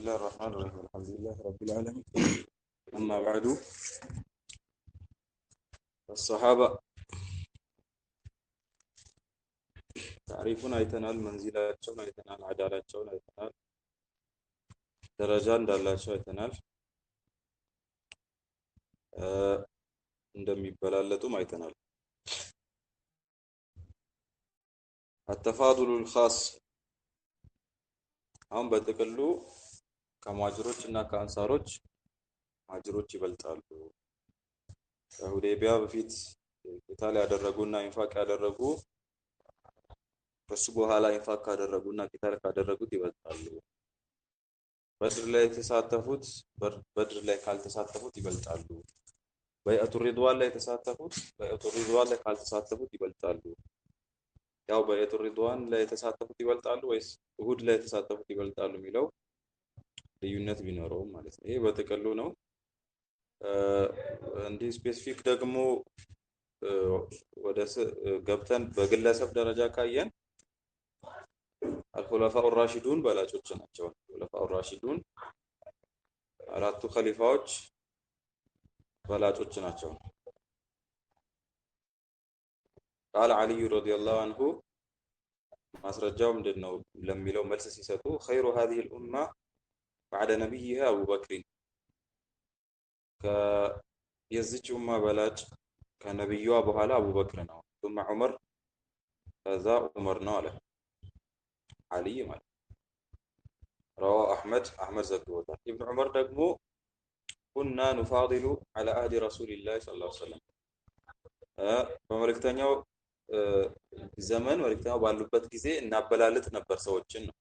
الله الرحمن الرحيم الحمد لله رب العالمين أما بعد الصحابة تعريفون አይተናል መንዚላቸውን አይተናል አዳላቸውን አይተናል ደረጃ እንዳላቸው አይተናል እንደሚበላለጡም አይተናል التفاضل الخاص አሁን በጥቅሉ ከሙሃጅሮች እና ከአንሳሮች ሙሃጅሮች ይበልጣሉ ከሁዴቢያ በፊት ቂታል ያደረጉና ኢንፋቅ ያደረጉ ከሱ በኋላ ኢንፋቅ ካደረጉና ቂታል ካደረጉት ይበልጣሉ በድር ላይ የተሳተፉት በድር ላይ ካልተሳተፉት ይበልጣሉ በይአቱ ሪድዋን ላይ የተሳተፉት በይአቱ ሪድዋን ላይ ካልተሳተፉት ይበልጣሉ ያው በይአቱ ሪድዋን ላይ የተሳተፉት ይበልጣሉ ወይስ እሁድ ላይ የተሳተፉት ይበልጣሉ የሚለው ልዩነት ቢኖረውም ማለት ነው ይሄ በጥቅሉ ነው እንዲ ስፔሲፊክ ደግሞ ወደ ገብተን በግለሰብ ደረጃ ካየን አልኹለፋኡ ራሺዱን በላጮች ናቸው አልኹለፋኡ ራሺዱን አራቱ ኸሊፋዎች በላጮች ናቸው قال علي رضي الله عنه ማስረጃው ምንድነው ለሚለው መልስ ሲሰጡ خير هذه الامه بعد نبيها ابو بكر ከየዚች ኡማ በላጭ ከነብዩዋ በኋላ አቡበክር ነው ثم عمر ከዛ ዑመር ነው አለ علي ማለት رواه احمد ዘግቦታል ابن عمر ደግሞ كنا نفاضل على عهد رسول الله صلى الله عليه وسلم በመልእክተኛው ዘመን መልእክተኛው ባሉበት ጊዜ እናበላልጥ ነበር ሰዎችን ነው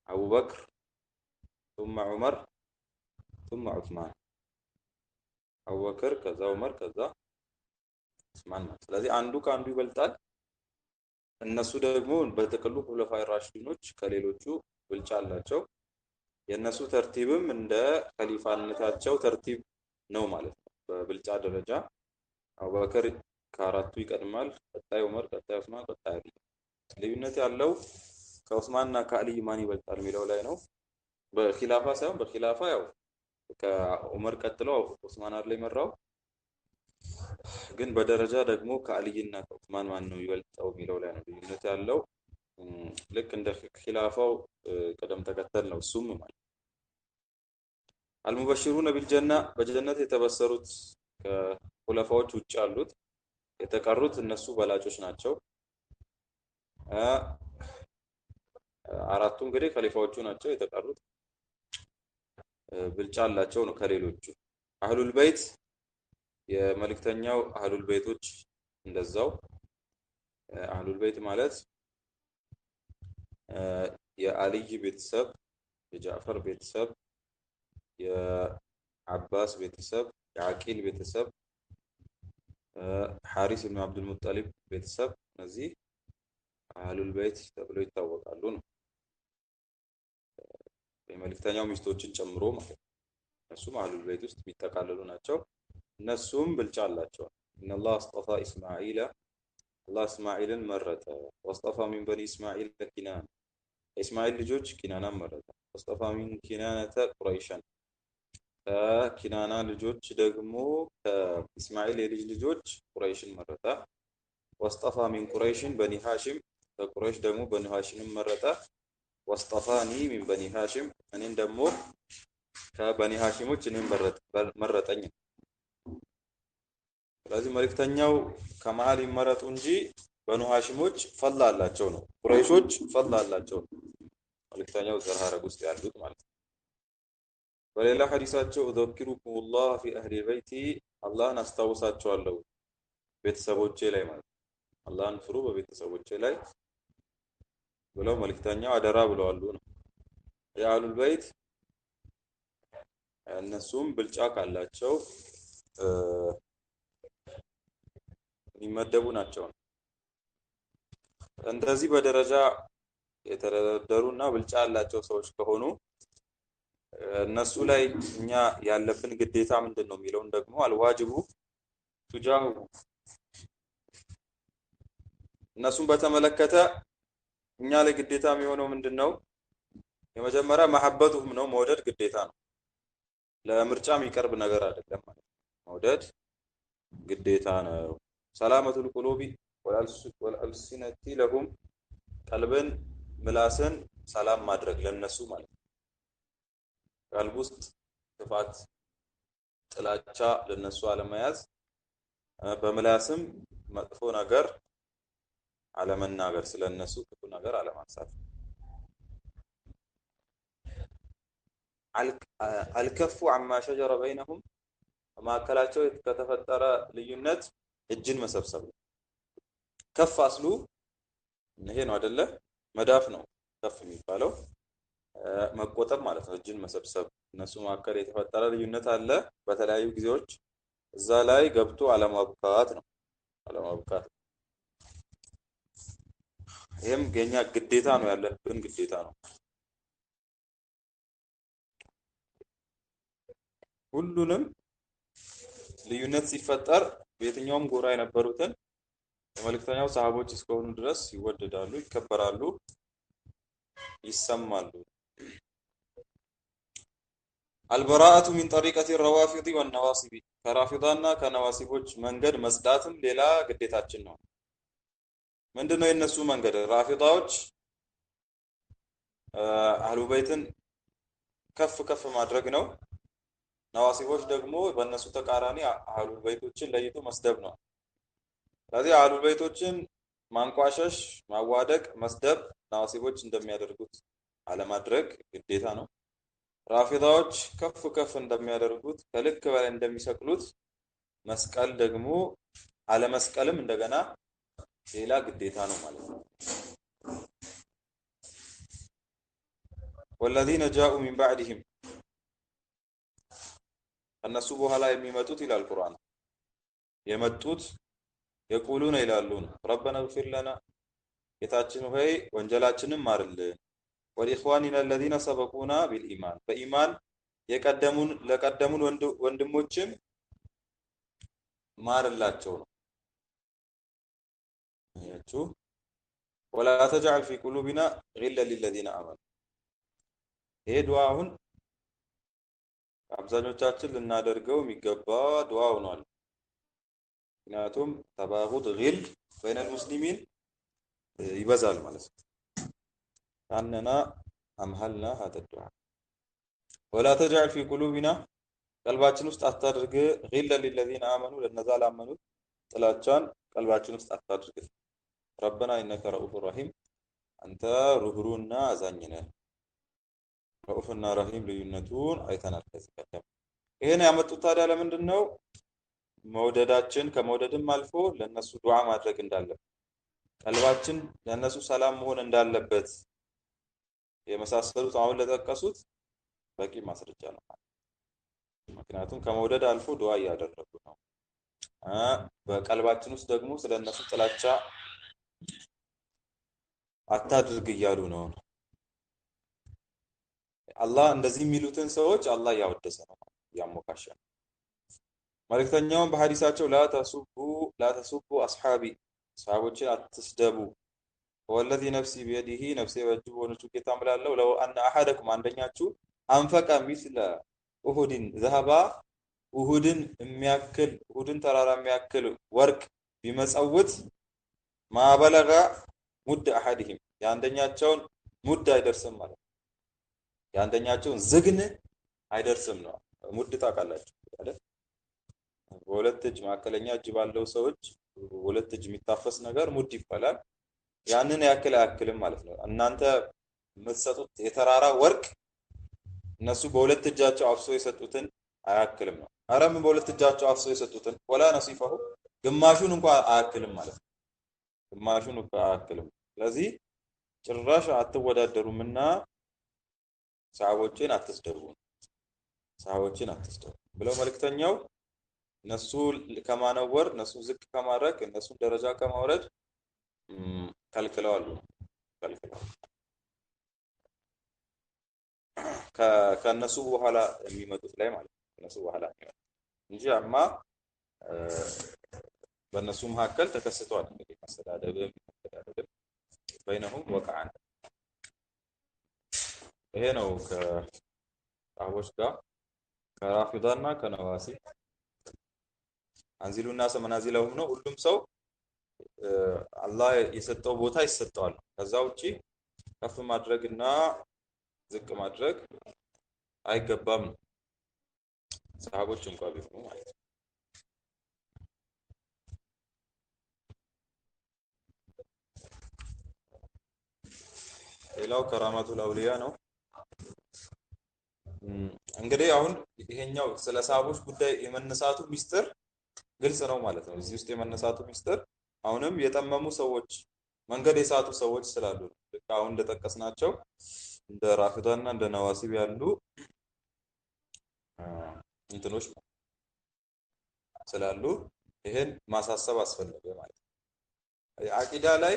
አቡበክር ثم عمر ثم عثمان አቡበክር ከዛ ዑመር ከዛ ዑስማን ስለዚህ አንዱ ከአንዱ ይበልጣል እነሱ ደግሞ በተቀሉ ኹለፋኢ ራሺዲኖች ከሌሎቹ ብልጫ አላቸው የነሱ ተርቲብም እንደ ኸሊፋነታቸው ተርቲብ ነው ማለት ነው በብልጫ ደረጃ አቡበክር ከአራቱ ይቀድማል ቀጣይ ዑመር ቀጣይ ዑስማን ቀጣይ አሊ ልዩነት ያለው ከዑስማንና ከአሊ ማን ይበልጣል የሚለው ላይ ነው በኺላፋ ሳይሆን በኺላፋ ያው ከዑመር ቀጥሎ ዑስማን አይደል የመራው ግን በደረጃ ደግሞ ከአሊና ከዑስማን ማን ነው ይበልጣው የሚለው ላይ ነው ልዩነት ያለው ልክ እንደ ኺላፋው ቀደም ተከተል ነው እሱም ማለት አልሙበሽሩነ ቢልጀና በጀነት የተበሰሩት ከኹለፋዎች ውጭ ያሉት የተቀሩት እነሱ በላጮች ናቸው አራቱ እንግዲህ ኸሊፋዎቹ ናቸው የተቀሩት ብልጫ አላቸው ነው ከሌሎቹ አህሉል በይት የመልእክተኛው አህሉል በይቶች እንደዛው አህሉል በይት ማለት የአልይ ቤተሰብ የጃዕፈር ቤተሰብ የአባስ ቤተሰብ የአቂል ቤተሰብ ሐሪስ ኢብኑ አብዱል ሙጠሊብ ቤተሰብ እነዚህ አህሉል በይት ተብለው ይታወቃሉ ነው የመልእክተኛው ሚስቶችን ጨምሮ ማለት ነው እነሱም አህሉል በይት ውስጥ የሚጠቃለሉ ናቸው እነሱም ብልጫ አላቸው ان الله اصطفى اسماعيل الله اسماعيልን መረጠ واصطفى من بني اسماعيل كنان اسماعيل ልጆች ኪናናን መረጠ واصطفى من كنانة قريشا ከኪናና ልጆች ደግሞ ከእስማኤል የልጅ ልጆች ቁረይሽን መረጠ واصطفى من قريش بني هاشم ከቁረይሽ ደግሞ በኒ ሃሽምን መረጠ واصطفاني من بني هاشم እኔን ደግሞ ከበኒ ሃሽሞች እኔን መረጠኝ ስለዚህ መልእክተኛው ከመሃል ይመረጡ እንጂ በኑ ሃሽሞች ፈላ አላቸው ነው ቁረይሾች ፈላ አላቸው መልእክተኛው ዘር ሐረግ ውስጥ ያሉት ማለት ነው በሌላ ሐዲሳቸው እذكركم الله في اهل بيتي አላህን አስታውሳቸዋለሁ ቤተሰቦቼ ላይ ማለት አላህን ፍሩ በቤተሰቦቼ ላይ ብለው መልእክተኛው አደራ ብለዋል ነው የአህሉል በይት እነሱም ብልጫ ካላቸው የሚመደቡ ናቸው እንደዚህ በደረጃ የተደረደሩና ብልጫ ያላቸው ሰዎች ከሆኑ እነሱ ላይ እኛ ያለብን ግዴታ ምንድነው የሚለውን ደግሞ አልዋጅቡ ቱጃሁ እነሱን በተመለከተ እኛ ላይ ግዴታ የሚሆነው ምንድነው የመጀመሪያ መሐበቱሁም ነው መውደድ ግዴታ ነው። ለምርጫ የሚቀርብ ነገር አይደለም ማለት ነው። መውደድ ግዴታ ነው። ሰላመቱል ቁሉቢ ወልአልሲነቲ ለሁም ቀልብን ምላስን ሰላም ማድረግ ለነሱ ማለት ነው። ቀልብ ውስጥ ክፋት፣ ጥላቻ ለነሱ አለመያዝ፣ በምላስም መጥፎ ነገር አለመናገር፣ ስለነሱ ክፉ ነገር አለማንሳት። አልከፉ አማ ሸጀረ በይነሁም በመካከላቸው ከተፈጠረ ልዩነት እጅን መሰብሰብ ነው። ከፍ አስሉ ይሄ ነው አይደለ? መዳፍ ነው ከፍ የሚባለው መቆጠብ ማለት ነው። እጅን መሰብሰብ እነሱ መካከል የተፈጠረ ልዩነት አለ በተለያዩ ጊዜዎች፣ እዛ ላይ ገብቶ አለማብቃት ነው። አለማብቃት ይሄም የኛ ግዴታ ነው፣ ያለብን ግዴታ ነው። ሁሉንም ልዩነት ሲፈጠር በየትኛውም ጎራ የነበሩትን የመልእክተኛው ሰሃቦች እስከሆኑ ድረስ ይወደዳሉ፣ ይከበራሉ፣ ይሰማሉ። አልበራአቱ ሚን ጠሪቀቲ ረዋፊዲ ወነዋሲቢ ከራፊዳና ከነዋሲቦች መንገድ መጽዳትም ሌላ ግዴታችን ነው። ምንድነው የነሱ መንገድ? ራፊዳዎች አህሉ በይትን ከፍ ከፍ ማድረግ ነው። ነዋሲቦች ደግሞ በእነሱ ተቃራኒ አህሉ በይቶችን ለይቶ መስደብ ነው። ስለዚህ አህሉ በይቶችን ማንቋሸሽ፣ ማዋደቅ፣ መስደብ ነዋሲቦች እንደሚያደርጉት አለማድረግ ግዴታ ነው። ራፊዳዎች ከፍ ከፍ እንደሚያደርጉት ከልክ በላይ እንደሚሰቅሉት መስቀል ደግሞ አለመስቀልም እንደገና ሌላ ግዴታ ነው ማለት ነው። والذين جاءوا من بعدهم እነሱ በኋላ የሚመጡት ይላል ቁርአን የመጡት የቁሉን ይላሉ ረበና እግፊር ለና ጌታችን ሆይ ወንጀላችንን ማርልን ወልኢኽዋኒና الذين سبقونا بالإيمان በኢማን ለቀደሙን ወንድሞችም ማርላቸው ነው ያችሁ ولا تجعل في قلوبنا غلا للذين آمنوا ይሄ ዱዓውን አብዛኞቻችን ልናደርገው የሚገባ ዱዓ ሆኗል። ምክንያቱም ተባጉድ ግል በይነ ሙስሊሚን ይበዛል ማለት ነው። አንና አምሃልና هذا الدعاء ولا تجعل في قلوبنا ቀልባችን ውስጥ አታድርግ غلا للذين آمنوا ለነዛ ላመኑት ጥላቻን ቀልባችን ውስጥ አታድርግ። ربنا انك رؤوف رحيم አንተ ሩህሩህና አዛኝ ነህ። ረኡፍና ረሂም ልዩነቱን አይተናል ከዚህ ቀደም። ይሄን ያመጡት ታዲያ ለምንድን ነው? መውደዳችን ከመውደድም አልፎ ለነሱ ዱዓ ማድረግ እንዳለበት፣ ቀልባችን ለነሱ ሰላም መሆን እንዳለበት የመሳሰሉት አሁን ለተጠቀሱት በቂ ማስረጃ ነው። ምክንያቱም ከመውደድ አልፎ ዱዓ እያደረጉ ነው። በቀልባችን ውስጥ ደግሞ ስለነሱ ጥላቻ አታድርግ እያሉ ነው። አላህ እንደዚህ የሚሉትን ሰዎች አላህ ያወደሰ ነው፣ ያሞካሸ ነው። መልእክተኛውም በሐዲሳቸው ላ ተሱቡ አስሐቢ ሰሃቦችን አትስደቡ ወለዚ ነፍሲ በየዲሂ ነፍሴ በእጁ ሆነች ጌታ እምላለሁ ለው አነ አሐደኩም አንደኛችሁ አንፈቀ ሚስለ ኡሁድን ዘሀባ ኡሁድን ተራራ የሚያክል ወርቅ ቢመጸውት ማበለጋ ሙድ አሐድህም የአንደኛቸውን ሙድ አይደርስም ማለት የአንደኛቸውን ዝግን አይደርስም ነው። ሙድ ታውቃላችሁ አይደል? በሁለት እጅ ማከለኛ እጅ ባለው ሰዎች ሁለት እጅ የሚታፈስ ነገር ሙድ ይባላል። ያንን ያክል አያክልም ማለት ነው። እናንተ የምትሰጡት የተራራ ወርቅ እነሱ በሁለት እጃቸው አፍሶ የሰጡትን አያክልም ነው። አረም በሁለት እጃቸው አፍሶ የሰጡትን ወላ ነሲፈሁ ግማሹን እንኳን አያክልም ማለት ነው። ግማሹን እንኳን አያክልም። ስለዚህ ጭራሽ አትወዳደሩምና ሰሃቦችን አትስደቡ ብለው መልእክተኛው እነሱ ከማነወር እነሱ ዝቅ ከማድረግ እነሱ ደረጃ ከማውረድ ከልክለዋል። ከነሱ በኋላ የሚመጡት ላይ ማለት ነው። ከነሱ በኋላ እንጂ አማ በእነሱ መካከል ተከስተዋል። እንግዲህ መሰዳደብ በይነሁም ወቀዓን ይሄ ነው ከሰሃቦች ጋር ከራፊዳና ከነዋሲ አንዚሉና ሰመናዚለሁም ነው። ሁሉም ሰው አላህ የሰጠው ቦታ ይሰጠዋል። ከዛ ውጪ ከፍ ማድረግና ዝቅ ማድረግ አይገባም ነው ሰሃቦች እንኳን ቢሆኑ ማለት ነው። ሌላው ከራማቱል አውሊያ ነው። እንግዲህ አሁን ይሄኛው ስለ ሰሃቦች ጉዳይ የመነሳቱ ሚስጥር ግልጽ ነው ማለት ነው። እዚህ ውስጥ የመነሳቱ ሚስጥር አሁንም የጠመሙ ሰዎች መንገድ የሳቱ ሰዎች ስላሉ ልክ አሁን እንደጠቀስናቸው እንደ ራፊዳና እንደ ነዋሲብ ያሉ እንትኖች ስላሉ ይሄን ማሳሰብ አስፈለገ ማለት ነው። አቂዳ ላይ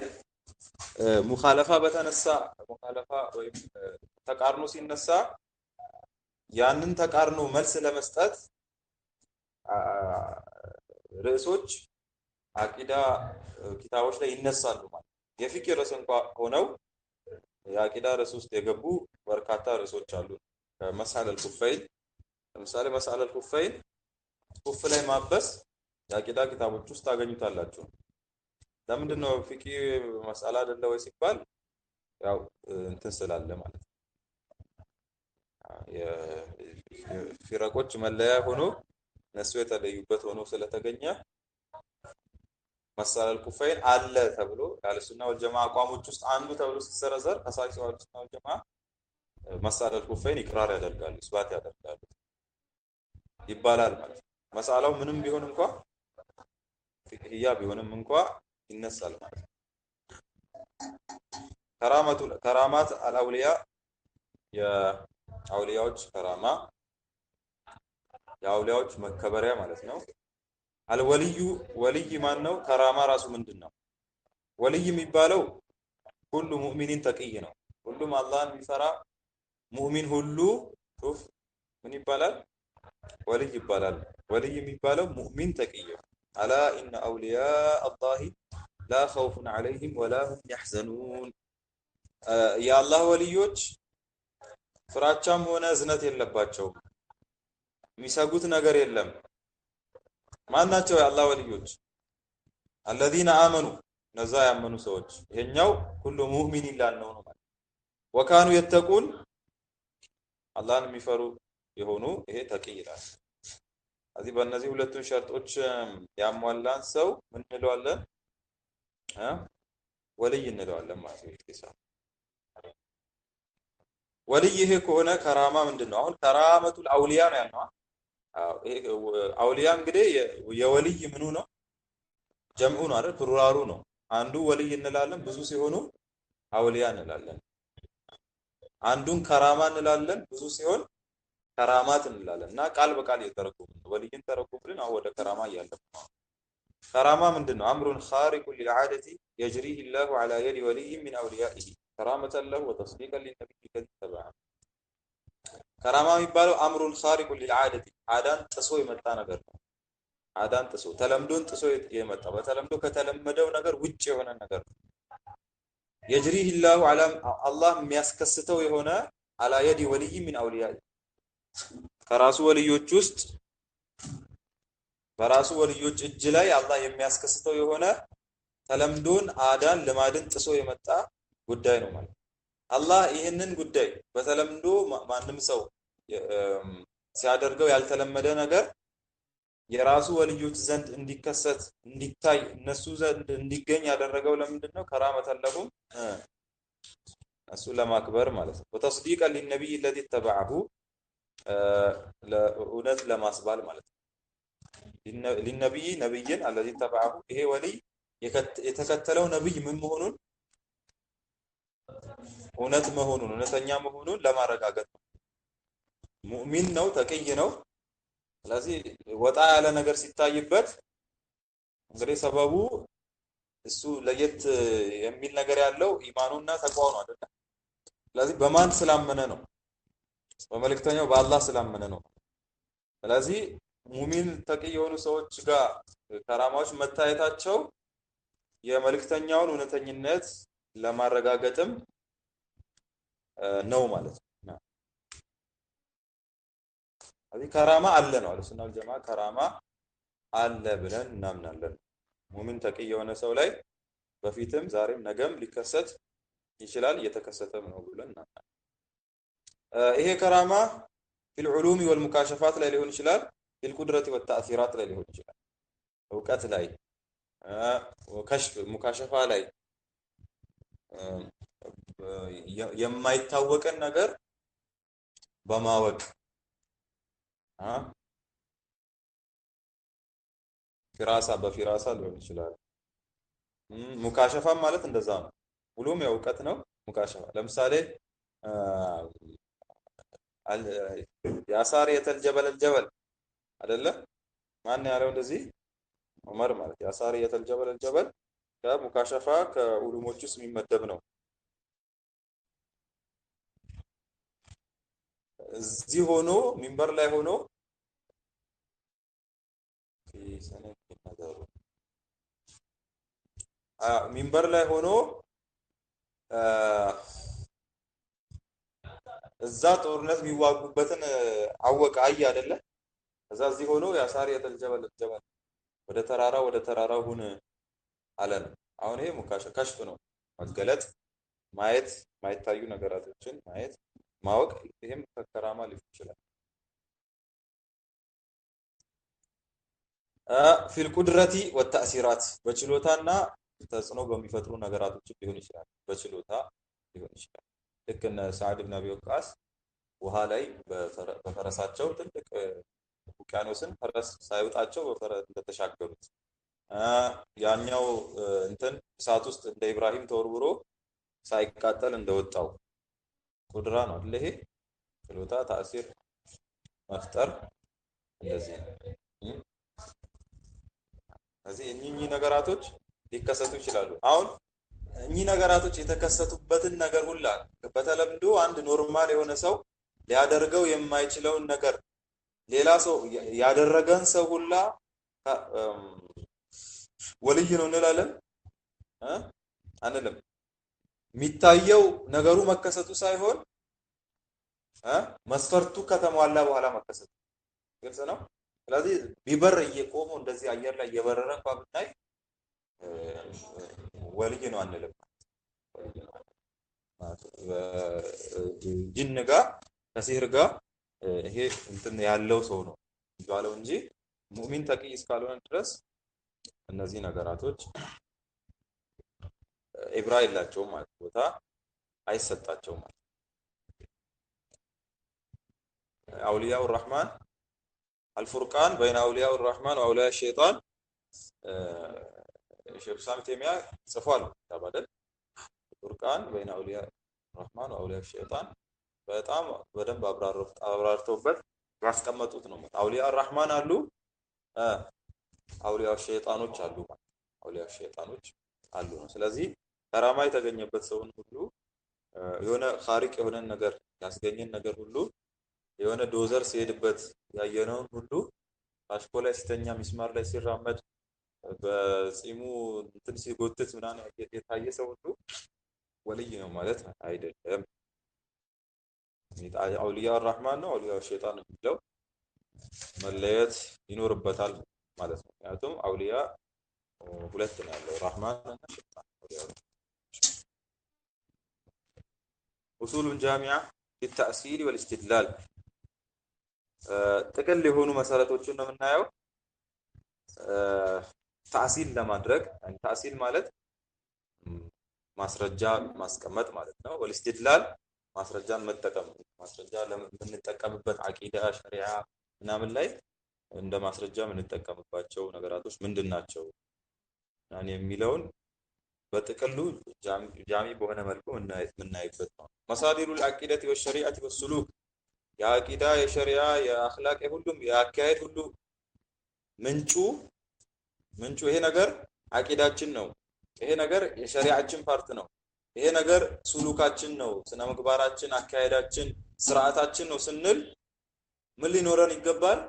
ሙኻለፋ በተነሳ ሙኻለፋ ወይም ተቃርኖ ሲነሳ ያንን ተቃርኖ መልስ ለመስጠት ርዕሶች አቂዳ ኪታቦች ላይ ይነሳሉ ማለት ነው። የፊቅህ ርዕስ እንኳን ሆነው የአቂዳ ርዕስ ውስጥ የገቡ በርካታ ርዕሶች አሉ። መስአለል ኩፈይን ለምሳሌ መስአለል ኩፈይን ኩፍ ላይ ማበስ የአቂዳ ኪታቦች ውስጥ ታገኙታላችሁ። ለምንድን ነው ፊቅህ መስአላ አይደለ ወይ ሲባል ያው እንትን ስላለ ማለት ነው። የፊረቆች መለያ ሆኖ እነሱ የተለዩበት ሆኖ ስለተገኘ መስአለል ኩፈይን አለ ተብሎ ያለሱና ወልጀማ አቋሞች ውስጥ አንዱ ተብሎ ሲሰረዘር ከሳቂ ወልሱና ወልጀማ መስአለል ኩፈይን ኢቅራር ያደርጋሉ፣ ኢስባት ያደርጋሉ ይባላል ማለት ነው። መስአላው ምንም ቢሆን እንኳን ፊቅህያ ቢሆንም እንኳን ይነሳል ማለት ነው። ከራማት አልአውሊያ የአውሊያዎች ከራማ የአውሊያዎች መከበሪያ ማለት ነው። አልወልዩ ወልይ ማን ነው? ከራማ ራሱ ምንድን ነው? ወልይ የሚባለው ሁሉ ሙእሚኒን ተቅይ ነው። ሁሉም አላህን የሚፈራ ሙእሚን ሁሉ ሹፍ ምን ይባላል? ወልይ ይባላል። ወልይ የሚባለው ሙእሚን ተቅይ አላ ኢነ አውሊያ አላህ ላ ኸውፉን ዐለይሂም ወላ ሁም የሕዘኑን። የአላህ ወልዮች ፍራቻም ሆነ እዝነት የለባቸውም፣ የሚሰጉት ነገር የለም። ማን ናቸው የአላህ ወልዮች? አለዚነ አመኑ እነዛ ያመኑ ሰዎች። ይሄኛው ሁሉ ሙእሚን ይላል ነው ማለት ወካኑ የተቁን አላህን የሚፈሩ የሆኑ ይሄ ተቅይ ይላል። እዚህ በእነዚህ ሁለቱን ሸርጦች ያሟላን ሰው ምን እንለዋለን? ወልይ እንለዋለን ማለት ነው። ወልይ ይሄ ከሆነ ከራማ ምንድነው? አሁን ከራመቱል አውሊያ ነው ያልነው። አውሊያ እንግዲህ የወልይ ምኑ ነው? ጀምዑ ነው አይደል? ፕሉራሉ ነው። አንዱ ወልይ እንላለን፣ ብዙ ሲሆኑ አውሊያ እንላለን። አንዱን ከራማ እንላለን፣ ብዙ ሲሆን ከራማት እንላለን። እና ቃል በቃል እየተረጎምን ነው። ወልይን ተረጎምን፣ አሁን ወደ ከራማ እያለፍን ነው። ከራማ ምንድነው? አምሩን ኻሪቁን ሊልዓደቲ የጅሪህ ላሁ ዐላ የዲ ወልይ ሚን አውሊያኢሂ ከራመተን ለሁ ወተስዲቀን ሊነቢይ ከዚ ተበዓ። ከራማ የሚባለው አምሩን ኻሪቁን ሊልዓደቲ አዳን ጥሶ የመጣ ነገር ነው። አዳን ጥሶ ተለምዶን ጥሶ የመጣ በተለምዶ ከተለመደው ነገር ውጭ የሆነ ነገር ነው። የጅሪህ ላሁ ዐላ አላህ የሚያስከስተው የሆነ ዐላ የዲ ወልይ ሚን አውሊያኢ ከራሱ ወልዮች ውስጥ በራሱ ወልዮች እጅ ላይ አላህ የሚያስከስተው የሆነ ተለምዶን አዳን ልማድን ጥሶ የመጣ ጉዳይ ነው ማለት። አላህ ይህንን ጉዳይ በተለምዶ ማንም ሰው ሲያደርገው ያልተለመደ ነገር የራሱ ወልዮች ዘንድ እንዲከሰት እንዲታይ እነሱ ዘንድ እንዲገኝ ያደረገው ለምንድን ነው? ከራመተን ለሁም እሱ ለማክበር ማለት ነው። ወተስዲቀን ሊነቢይ الذي اتبعه ለእውነት ለማስባል ማለት ነው። ሊነቢይ ነብይን الذي اتبعه ይሄ ወልይ የተከተለው ነብይ ምን መሆኑን እውነት መሆኑን እውነተኛ መሆኑን ለማረጋገጥ ነው። ሙእሚን ነው፣ ተቅይ ነው። ስለዚህ ወጣ ያለ ነገር ሲታይበት እንግዲህ ሰበቡ እሱ ለየት የሚል ነገር ያለው ኢማኑና ተቋው ነው አይደል? ስለዚህ በማን ስላመነ ነው? በመልእክተኛው በአላህ ስላመነ ነው። ስለዚህ ሙእሚን ተቅይ የሆኑ ሰዎች ጋር ከራማዎች መታየታቸው የመልእክተኛውን እውነተኝነት ለማረጋገጥም ነው ማለት ነው። ስለዚህ ከራማ አለ ነው አለ ሱና ወልጀማ ከራማ አለ ብለን እናምናለን። ሙሚን ተቂ የሆነ ሰው ላይ በፊትም ዛሬም ነገም ሊከሰት ይችላል እየተከሰተም ነው ብለን እናምናለን። ይሄ ከራማ ፊል ዑሉሚ ወልሙካሸፋት ላይ ሊሆን ይችላል፣ ፊል ቁድረቲ ወተአሲራት ላይ ሊሆን ይችላል። እውቀት ላይ ከሽፍ ሙካሸፋ ላይ የማይታወቀን ነገር በማወቅ ፊራሳ በፊራሳ ሊሆን ይችላል። ሙካሸፋ ማለት እንደዛ ነው። ሁሉም የእውቀት ነው። ሙካሸፋ ለምሳሌ የአሳሪየተል ጀበል አልጀበል አይደለ? ማን ያለው እንደዚህ? ዑመር ማለት የአሳሪየተል ጀበል አልጀበል ከሙካሸፋ ከዑሉሞች ውስጥ የሚመደብ ነው። እዚህ ሆኖ ሚንበር ላይ ሆኖ ሚንበር ላይ ሆኖ እዛ ጦርነት የሚዋጉበትን አወቀ አይ አይደለ? እዛ እዚህ ሆኖ የአሳሪየተል ጀበል ጀበል ወደ ተራራው ሁን አለን። አሁን ይሄ ከሽፍ ነው፣ መገለጥ፣ ማየት፣ ማይታዩ ነገራቶችን ማየት ማወቅ። ይሄም ከከራማ ሊሆን ይችላል። ፊል ቁድረቲ ወተእሲራት በችሎታና ተጽዕኖ በሚፈጥሩ ነገራቶች ሊሆን ይችላል። በችሎታ ሊሆን ይችላል። ልክ እነ ሰዓድ ብን አቢ ወቃስ ውሃ ላይ በፈረሳቸው ትልቅ ውቅያኖስን ፈረስ ሳይወጣቸው በፈረስ እንደተሻገሩት ያኛው እንትን እሳት ውስጥ እንደ ኢብራሂም ተወርውሮ ሳይቃጠል እንደወጣው ቁድራ ነው አይደል? ይሄ ችሎታ ተአሲር መፍጠር እንደዚህ ነው። ስለዚህ እኚህ ነገራቶች ሊከሰቱ ይችላሉ። አሁን እኚህ ነገራቶች የተከሰቱበትን ነገር ሁላ በተለምዶ አንድ ኖርማል የሆነ ሰው ሊያደርገው የማይችለውን ነገር ሌላ ሰው ያደረገን ሰው ሁላ ወልይ ነው እንላለን አንልም። የሚታየው ነገሩ መከሰቱ ሳይሆን መስፈርቱ ከተሟላ በኋላ መከሰቱ ግልጽ ነው። ስለዚህ ቢበር እየቆሙ እንደዚህ አየር ላይ እየበረረ እንኳን ብናይ ወልይ ነው አንልም። ጅን ጋር ከሲህር ጋር ይሄ እንትን ያለው ሰው ነው ይባለው እንጂ ሙእሚን ተቂ እስካልሆነ ድረስ እነዚህ ነገራቶች ኢብራ የላቸውም ማለት ቦታ አይሰጣቸውም ማለት። አውሊያው الرحمن الفرقان بين اولياء الرحمن واولياء الشيطان ሼህ ሳም ተሚያ ጽፏል ታባደል ፉርቃን بين اولياء الرحمن واولياء الشيطان በጣም በደንብ አብራርተውበት ያስቀመጡት ነው። አውሊያ الرحمن አሉ፣ አውሊያ ሸይጣኖች አሉ ማለት አውሊያ ሸይጣኖች አሉ ነው። ስለዚህ ከራማ የተገኘበት ሰውን ሁሉ የሆነ ኻሪቅ የሆነ ነገር ያስገኘን ነገር ሁሉ የሆነ ዶዘር ሲሄድበት ያየነውን ሁሉ አሽኮ ላይ ሲተኛ ሚስማር ላይ ሲራመድ በጺሙ እንትን ሲጎትት ምናምን የታየ ሰው ሁሉ ወልይ ነው ማለት አይደለም። አውሊያ الرحمن ነው አውሊያ ሸይጣን የሚለው መለየት ይኖርበታል ማለት ነው። ምክንያቱም አውሊያ ሁለት ነው ያለው رحمن እና ሸይጣን። اصول جامعه للتأصيل والاستدلال ጥቅል የሆኑ መሰረቶችን ነው የምናየው ተአሲል ለማድረግ። ተአሲል ማለት ማስረጃ ማስቀመጥ ማለት ነው። ወልስትድላል ማስረጃን መጠቀም፣ ማስረጃ ለምንጠቀምበት አቂዳ ሸሪዓ ምናምን ላይ እንደ ማስረጃ የምንጠቀምባቸው ነገራቶች ምንድናቸው ያን የሚለውን በጥቅሉ ጃሚ በሆነ መልኩ የምናይበት ነው። መሳዲሩል አቂዳቲ ወሸሪዓቲ ወሱሉክ የአቂዳ የሸሪዓ የአኽላቅ የሁሉም የአካሄድ ሁሉ ምንጩ ይሄ ነገር አቂዳችን ነው፣ ይሄ ነገር የሸሪዓችን ፓርት ነው፣ ይሄ ነገር ሱሉካችን ነው፣ ስነ ምግባራችን፣ አካሄዳችን፣ ስርዓታችን ነው ስንል ምን ሊኖረን ይገባል?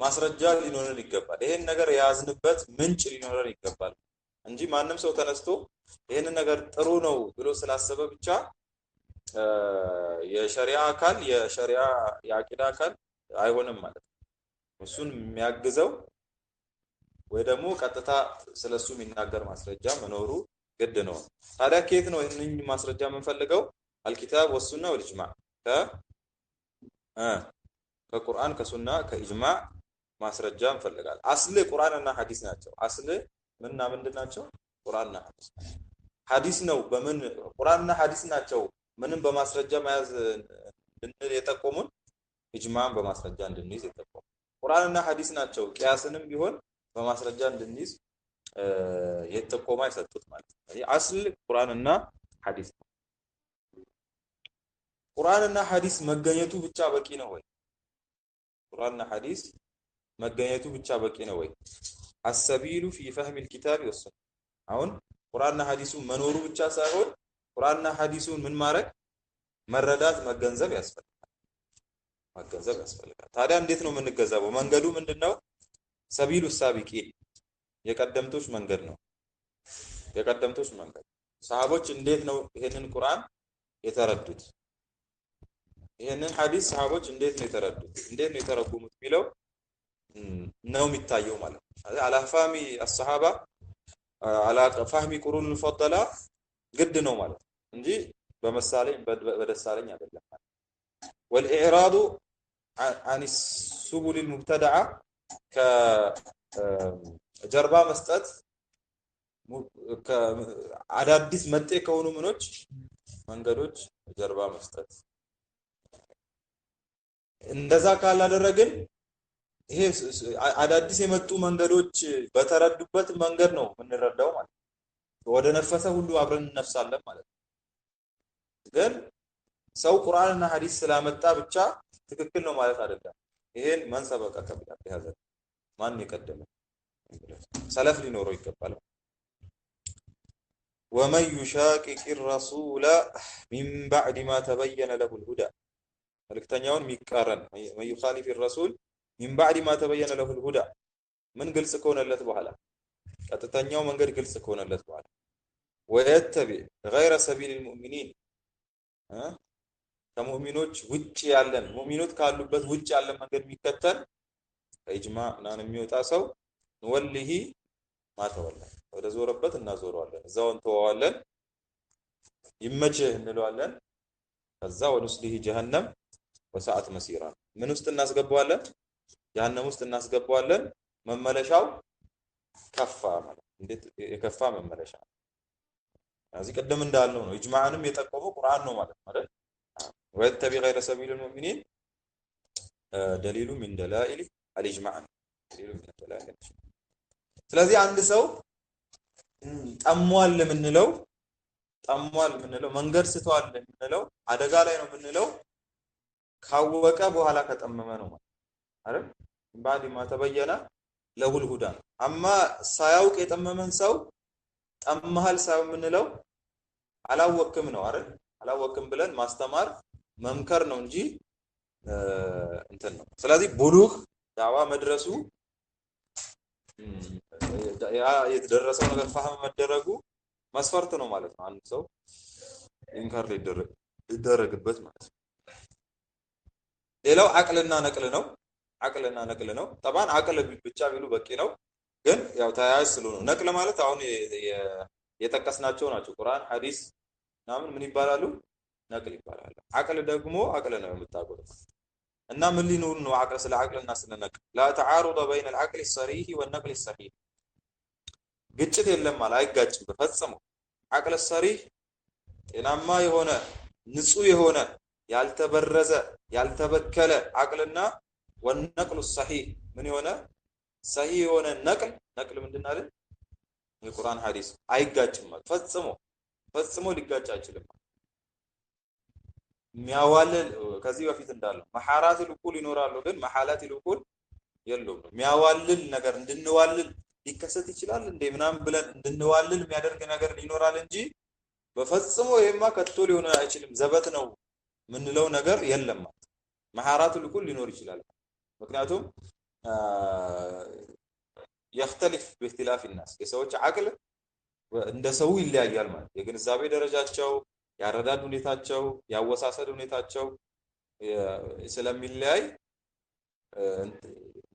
ማስረጃ ሊኖረን ይገባል። ይሄን ነገር የያዝንበት ምንጭ ሊኖረን ይገባል እንጂ ማንም ሰው ተነስቶ ይሄን ነገር ጥሩ ነው ብሎ ስላሰበ ብቻ የሸሪዓ አካል የሸሪዓ የአቂዳ አካል አይሆንም ማለት ነው። እሱን የሚያግዘው ወይ ደግሞ ቀጥታ ስለሱ የሚናገር ማስረጃ መኖሩ ግድ ነው። ታዲያ ከየት ነው ይህንን ማስረጃ የምንፈልገው? አልኪታብ ወሱና ወልጅማዕ ከቁርአን ከሱና ከኢጅማዕ ማስረጃ እንፈልጋለን። አስል ቁርአንና ሐዲስ ናቸው። አስል ምንና ምንድን ናቸው? ቁርአንና ሐዲስ። ሐዲስ ነው በምን ቁርአንና ሐዲስ ናቸው ምንም በማስረጃ መያዝ እንድንል የጠቆሙን ኢጅማዕን በማስረጃ እንድንይዝ የጠቆሙ ቁርአንና ሐዲስ ናቸው ቂያስንም ቢሆን በማስረጃ እንድንይዝ የተጠቆማ የሰጡት ማለት ነው። ይሄ አስል ቁርአንና ሐዲስ። ቁርአንና ሐዲስ መገኘቱ ብቻ በቂ ነው ወይ? ቁርአንና ሐዲስ መገኘቱ ብቻ በቂ ነው ወይ? አሰቢሉ ፊ ፈህሚ الكتاب والسنة አሁን ቁርአንና ሐዲሱ መኖሩ ብቻ ሳይሆን ቁርአንና ሐዲሱን ምን ማድረግ መረዳት መገንዘብ ያስፈልጋል። ታዲያ እንዴት ነው የምንገዛበው? መንገዱ ምንድነው? ሰቢሉ ሳቢቂን የቀደምቶች መንገድ ነው። የቀደምቶች መንገድ ሰሃቦች እንዴት ነው ይሄንን ቁርአን የተረዱት? ይሄንን ሐዲስ ሰሃቦች እንዴት ነው የተረዱት? እንዴት ነው የተረጎሙት ቢለው ነው የሚታየው ማለት ነው። አላ ፋህሚ الصحابه አላ ፋህሚ ቁሩን الفضلا ግድ ነው ማለት እንጂ በመሳለኝ በደሳለኝ አይደለም ማለት። والإعراض عن السبل المبتدعه ከጀርባ መስጠት ከአዳዲስ መጤ ከሆኑ ምኖች መንገዶች ጀርባ መስጠት እንደዛ ካላደረግን ይሄ አዳዲስ የመጡ መንገዶች በተረዱበት መንገድ ነው የምንረዳው ማለት ነው። ወደ ነፈሰ ሁሉ አብረን እንነፍሳለን ማለት ነው። ግን ሰው ቁርአንና ሐዲስ ስላመጣ ብቻ ትክክል ነው ማለት አይደለም። ይሄን ማን ሰበቀ ከብዳት ያዘ ማን የቀደመ ሰለፍ ሊኖረው ይገባል። ومن يشاقق الرسول من بعد ما تبين له الهدى መልእክተኛውን የሚቃረን من يخالف الرسول من بعد ما تبين له الهدى ምን ግልጽ ከሆነለት በኋላ ቀጥተኛው መንገድ ግልጽ ከሆነለት በኋላ ويتبع غير سبيل المؤمنين ከሙእሚኖች ውጪ ያለን ሙእሚኖች ካሉበት ውጪ ያለን መንገድ የሚከተል ኢጅማዕ ናን የሚወጣ ሰው ወልሂ ማተወላ ወደ ዞረበት እናዞረዋለን፣ እዛው እንተዋዋለን፣ ይመችህ እንለዋለን። ከዛ ወንስሊሂ ጀሃነም ወሰዓት መሲራ ምን ውስጥ እናስገባዋለን? ጀሃነም ውስጥ እናስገባዋለን። መመለሻው ከፋ ማለት እንዴት የከፋ መመለሻ። እዚህ ቀደም እንዳልነው ነው ኢጅማዕንም የጠቆመው ቁርአን ነው ማለት ነው አይደል? ወይተቢ ገይረ ሰቢል المؤمنين ደሊሉ ሚን ደላኢል አልኢጅማዕ ደሊሉ ሚን ደላኢል። ስለዚህ አንድ ሰው ጠሟል የምንለው መንገድ ስተዋል የምንለው አደጋ ላይ ነው የምንለው ካወቀ በኋላ ከጠመመ ነው ማለት አይደል? ባዲ ማተበየና ለሁል ሁዳ። አማ ሳያውቅ የጠመመን ሰው ጠመሃል ሳይው የምንለው አላወቅም ነው አይደል? አላወቅም ብለን ማስተማር መምከር ነው እንጂ እንትን ነው። ስለዚህ ቡሉግ ዳዋ መድረሱ ያ የተደረሰው ነገር ፈህም መደረጉ መስፈርት ነው ማለት ነው። አንድ ሰው ኢንካር ሊደረግበት ማለት ነው። ሌላው አቅልና ነቅል ነው። አቅልና ነቅል ነው። طبعا አቅል ብቻ ቢሉ በቂ ነው፣ ግን ያው ተያያዥ ስለሆነ ነቅል ማለት አሁን የጠቀስናቸው ናቸው። ቁርአን ሐዲስ ምናምን ምን ይባላሉ? ነቅል ይባላሉ። አቅል ደግሞ አቅል ነው የምታውቁት። እና ምን ሊኖር ነው አቅል? ስለ አቅልና ስለ ነቅል لا تعارض بين العقل الصريح والنقل الصحيح ግጭት የለም ማለት አይጋጭም በፈጽሞ። አቅል ሰሪህ ጤናማ የሆነ ንጹህ የሆነ ያልተበረዘ ያልተበከለ አቅልና ወነቅሉ ሰሂህ ምን የሆነ ሰሂህ የሆነ ነቅል ምንድነው አይደል? የቁርአን ሐዲስ አይጋጭም ማለት ፈጽሞ ሊጋጭ አይችልም። የሚያዋልል ከዚህ በፊት እንዳለው መሐራት ልቁል ይኖራሉ፣ ግን መሐላት ልቁል የለውም። የሚያዋልል ነገር እንድንዋልል ሊከሰት ይችላል እንዴ ምናምን ብለን እንድንዋልል የሚያደርግ ነገር ይኖራል እንጂ በፈጽሞ ይሄማ ከቶ ሊሆን አይችልም ዘበት ነው ምንለው ነገር የለም ማለት። መሐራት ልቁል ሊኖር ይችላል፣ ምክንያቱም يختلف باختلاف الناس የሰዎች አቅል እንደ ሰው ይለያያል ማለት። የግንዛቤ ደረጃቸው፣ ያረዳድ ሁኔታቸው፣ ያወሳሰድ ሁኔታቸው ስለሚለያይ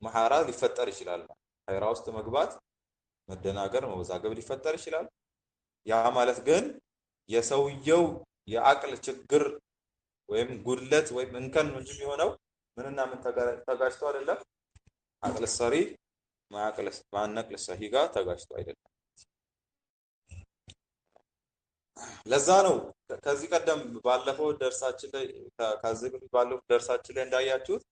መሐራ ሊፈጠር ይችላል። ሀይራ ውስጥ መግባት፣ መደናገር፣ መወዛገብ ሊፈጠር ይችላል። ያ ማለት ግን የሰውየው የአቅል ችግር ወይም ጉድለት ወይም እንከን እንጂ የሚሆነው ምንና ምን ተጋጭቶ አይደለም፣ አቅል ሰሪ ማዕነቅል ሰሂ ጋር ተጋጭቶ አይደለም። ለዛ ነው ከዚህ ቀደም ባለፈው ደርሳችን ላይ ከዚህ በፊት ባለፈው ደርሳችን ላይ እንዳያችሁት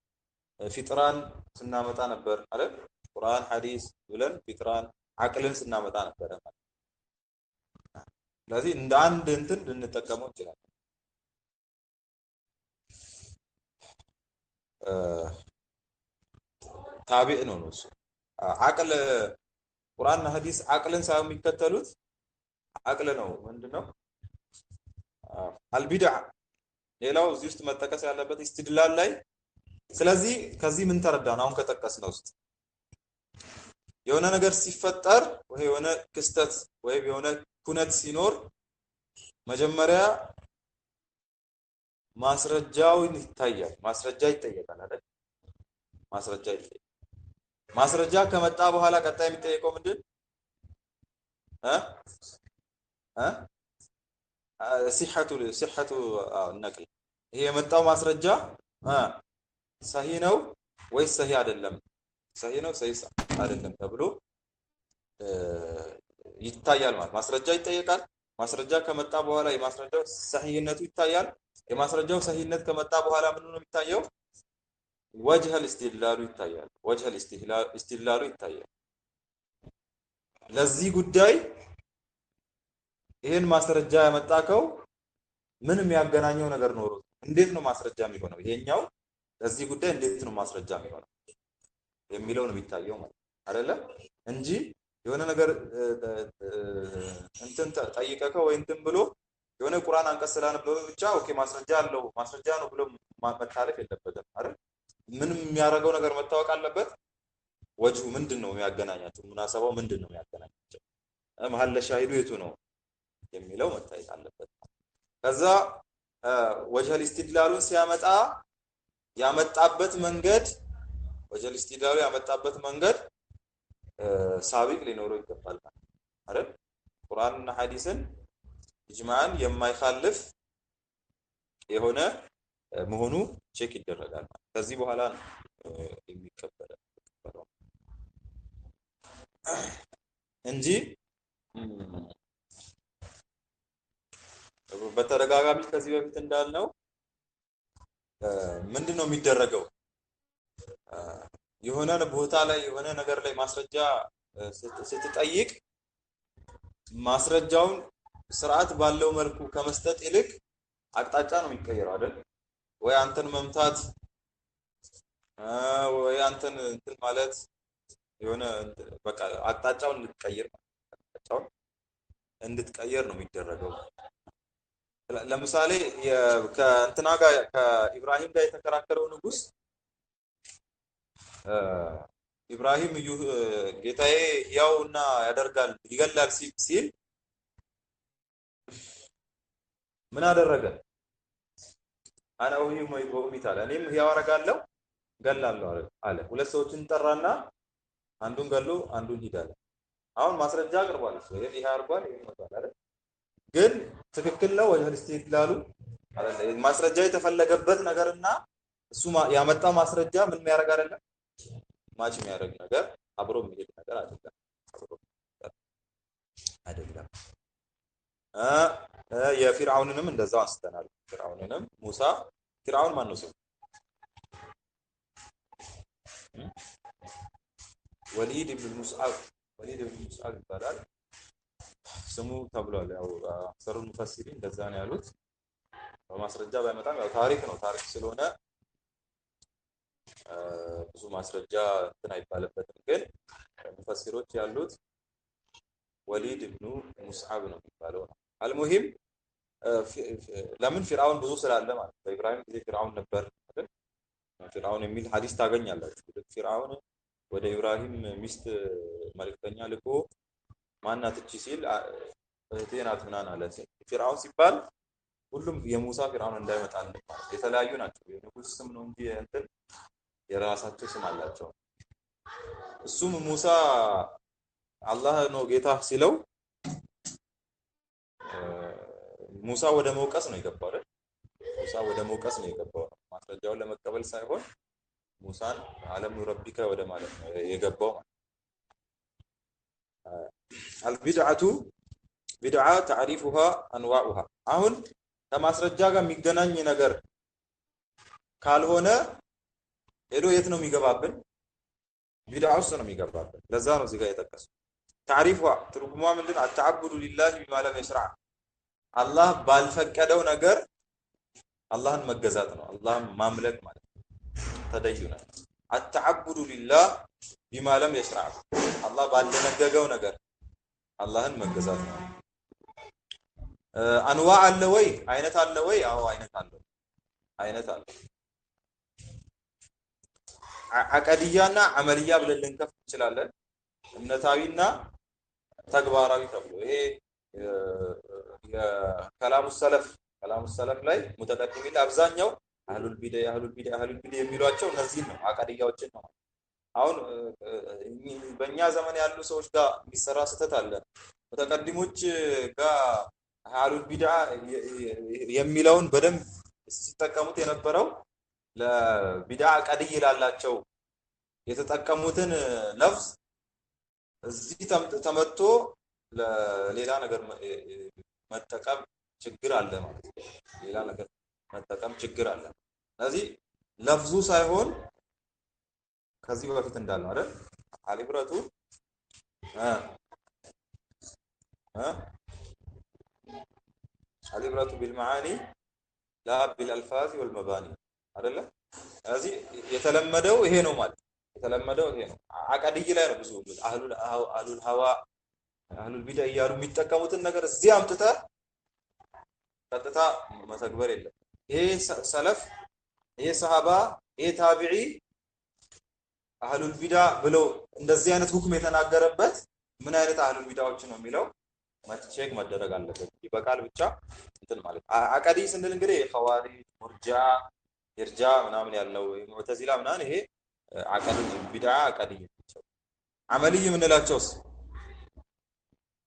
ፊጥራን ስናመጣ ነበር አይደል? ቁርአን ሐዲስ ብለን ፊጥራን አቅልን ስናመጣ ነበር ማለት። ስለዚህ እንደ አንድ እንትን ልንጠቀመው እንችላለን። ታቢዕ ነው እሱ አቅል። ቁርአንና ሐዲስ አቅልን ሳይሆን የሚከተሉት አቅል ነው ምንድነው? አልቢድዓ። ሌላው እዚህ ውስጥ መጠቀስ ያለበት ኢስቲድላል ላይ። ስለዚህ ከዚህ ምን ተረዳን? አሁን ከጠቀስነው ውስጥ የሆነ ነገር ሲፈጠር ወይ የሆነ ክስተት ወይም የሆነ ኩነት ሲኖር መጀመሪያ ማስረጃው ይታያል። ማስረጃ ይጠየቃል አይደል? ማስረጃ ይጠየቃል። ማስረጃ ከመጣ በኋላ ቀጣይ የሚጠየቀው ምንድን ሲሐቱ ነቅል። ይሄ የመጣው ማስረጃ ሰሂ ነው ወይስ ሰሂ አይደለም፣ ሰሂ ነው ሰሂ አይደለም ተብሎ ይታያል ማለት። ማስረጃ ይጠየቃል። ማስረጃ ከመጣ በኋላ የማስረጃው ሰሂነቱ ይታያል። የማስረጃው ሰሂነት ከመጣ በኋላ ምን ነው የሚታየው? ወጅሀል ኢስቲድላሉ ይታያል። ወጅሀል ኢስቲድላሉ ይታያል። ለዚህ ጉዳይ ይሄን ማስረጃ ያመጣከው ምን የሚያገናኘው ነገር ኖሮ እንዴት ነው ማስረጃ የሚሆነው? ይሄኛው ለዚህ ጉዳይ እንዴት ነው ማስረጃ የሚሆነው የሚለው ነው የሚታየው ማለት አይደለ? እንጂ የሆነ ነገር እንትን ጠይቀከው ወይ እንትን ብሎ የሆነ ቁርአን አንቀጽ ስላነበበ ብቻ ኦኬ ማስረጃ አለው ማስረጃ ነው ብሎ መታለፍ የለበትም አይደል? ምንም የሚያደርገው ነገር መታወቅ አለበት። ወጅሁ ምንድን ነው የሚያገናኛቸው? ሙናሰባው ምንድን ነው የሚያገናኛቸው? መሐለ ሻሂዱ የቱ ነው የሚለው መታየት አለበት። ከዛ ወጅሀል ኢስቲድላሉን ሲያመጣ ያመጣበት መንገድ ወጅሀል ኢስቲድላሉ ያመጣበት መንገድ ሳቢቅ ሊኖረው ይገባል አይደል? ቁርአንና ሐዲስን ኢጅማዕን የማይኻልፍ የሆነ መሆኑ ቼክ ይደረጋል። ከዚህ በኋላ ነው የሚቀበለው እንጂ በተደጋጋሚ ከዚህ በፊት እንዳልነው ምንድነው የሚደረገው? የሆነ ቦታ ላይ የሆነ ነገር ላይ ማስረጃ ስትጠይቅ ማስረጃውን ስርዓት ባለው መልኩ ከመስጠት ይልቅ አቅጣጫ ነው የሚቀየረው አይደል? ወይ አንተን መምታት ወይ አንተን እንትን ማለት የሆነ በቃ አቅጣጫውን እንድትቀይር ነው የሚደረገው። ለምሳሌ ከእንትና ጋር ከኢብራሂም ጋር የተከራከረው ንጉስ ኢብራሂም ጌታዬ ያውና ያደርጋል ይገላል ሲል ምን አደረገ? አና ወሂም ወሚት አለ። እኔም ያው አረጋለሁ ገላለሁ አለ። ሁለት ሰዎችን ጠራና አንዱን ገሎ አንዱን ሂዳለ። አሁን ማስረጃ አቅርቧል። እሱ ይሄ አርጓል ይሄ መጣል አይደል? ግን ትክክል ነው ወይስ ኢስቲድላሉ አይደል? ማስረጃ የተፈለገበት ነገርና እሱ ያመጣው ማስረጃ ምን የሚያደርግ አይደለም፣ ማች የሚያደርግ ነገር አብሮ የሚሄድ ነገር አይደለም። የፊርዓውንንም እንደዛው አንስተናል። ፊርዓውንንም ሙሳ ፊርዓውን ማን ነው ስሙ? ወሊድ ኢብኑ ሙስዓብ ይባላል ስሙ ተብሏል። ያው አክሰሩል ሙፈሲሪን እንደዛ ነው ያሉት። በማስረጃ ባይመጣም ያው ታሪክ ነው። ታሪክ ስለሆነ ብዙ ማስረጃ እንትን አይባልበትም። ግን ሙፈሲሮች ያሉት ወሊድ ኢብኑ ሙስዓብ ነው የሚባለው ነው። አልሙሂም ለምን ፊርዓውን ብዙ ስላለ ማለት በኢብራሂም ጊዜ ፊርዓውን ነበር አይደል? ፊርዓውን የሚል ሐዲስ ታገኛላችሁ። ፊርዓውን ወደ ኢብራሂም ሚስት መልእክተኛ ልኮ ማናት እቺ ሲል እህቴ ናት ምናምን አለ። ፊርዓውን ሲባል ሁሉም የሙሳ ፊርዓውን እንዳይመጣ ማለት የተለያዩ ናቸው። የንጉስ ስም ነው እንጂ እንትን የራሳቸው ስም አላቸው። እሱም ሙሳ አላህ ነው ጌታ ሲለው ሙሳ ወደ መውቀስ ነው የገባው አይደል? ሙሳ ወደ መውቀስ ነው የገባው፣ ማስረጃውን ለመቀበል ሳይሆን ሙሳን አለም ረቢከ ወደ ማለት ነው የገባው። አልቢድዓቱ ቢድዓ ተዕሪፉሃ አንዋኡሃ። አሁን ከማስረጃ ጋር የሚገናኝ ነገር ካልሆነ ሄዶ የት ነው የሚገባብን? ቢድዓ ውስጥ ነው የሚገባብን። ለዛ ነው እዚህ ጋር የጠቀሰው። ተዕሪፉሃ ትርጉሟ ምንድነው? አተዓቡዱ ሊላሂ ቢማ ለም የሽረዕ፣ አላህ ባልፈቀደው ነገር አላህን መገዛት ነው። አላህን ማምለክ ማለት ነው ተደዩነ። አተዓቡዱ ሊላህ ቢማ ለም የሽረዕ፣ አላህ ባልደነገገው ነገር አላህን መገዛት ነው። አንዋ አለ ወይ? አይነት አለ ወይ? አዎ አይነት አለው። አይነት አለ። አቀድያና አመልያ ብለን ልንከፍል እንችላለን። እምነታዊና ተግባራዊ ተብሎ ይሄ የከላሙ ሰለፍ ላይ ሙተቀድሚን አብዛኛው አህሉል ቢድዓ የሚሏቸው እነዚህ ነው፣ አቀድያዎችን ነው። አሁን በእኛ ዘመን ያሉ ሰዎች ጋር የሚሰራ ስህተት አለ። ሙተቀድሞች ጋር አህሉል ቢድዓ የሚለውን በደንብ ሲጠቀሙት የነበረው ለቢድዓ ቀድይ ላላቸው የተጠቀሙትን ለፍዝ እዚህ ተመቶ ለሌላ ነገር መጠቀም ችግር አለ ማለት ነው። ሌላ ነገር መጠቀም ችግር አለ። ስለዚህ ለፍዙ ሳይሆን ከዚህ በፊት እንዳልነው አይደል አልብረቱ አልብረቱ ቢልመዓኒ ላ ቢልአልፋዝ ወልመባኒ አይደለ? ስለዚህ የተለመደው ይሄ ነው ማለት የተለመደው ይሄ ነው። አቀድይ ላይ ነው ብዙ አህሉል ሀዋ አህሉል ቢድዓ እያሉ የሚጠቀሙትን ነገር እዚህ አምጥተህ ቀጥታ መተግበር የለም። ይሄ ሰለፍ፣ ይሄ ሰሃባ፣ ይሄ ታቢዒ አህሉል ቢድዓ ብለው እንደዚህ አይነት ሁክም የተናገረበት ምን አይነት አህሉል ቢድዓዎች ነው የሚለው ቼክ መደረግ አለበት። በቃል ብቻ እንትን ማለት አቀዲ ስንል እንግዲህ ኸዋሪጅ፣ ሙርጂዓ፣ ኢርጃ ምናምን ያለው ሙዕተዚላ ምናምን ይሄ አቀዲ ቢድዓ አቀዲ ናቸው። አመልይ የምንላቸውስ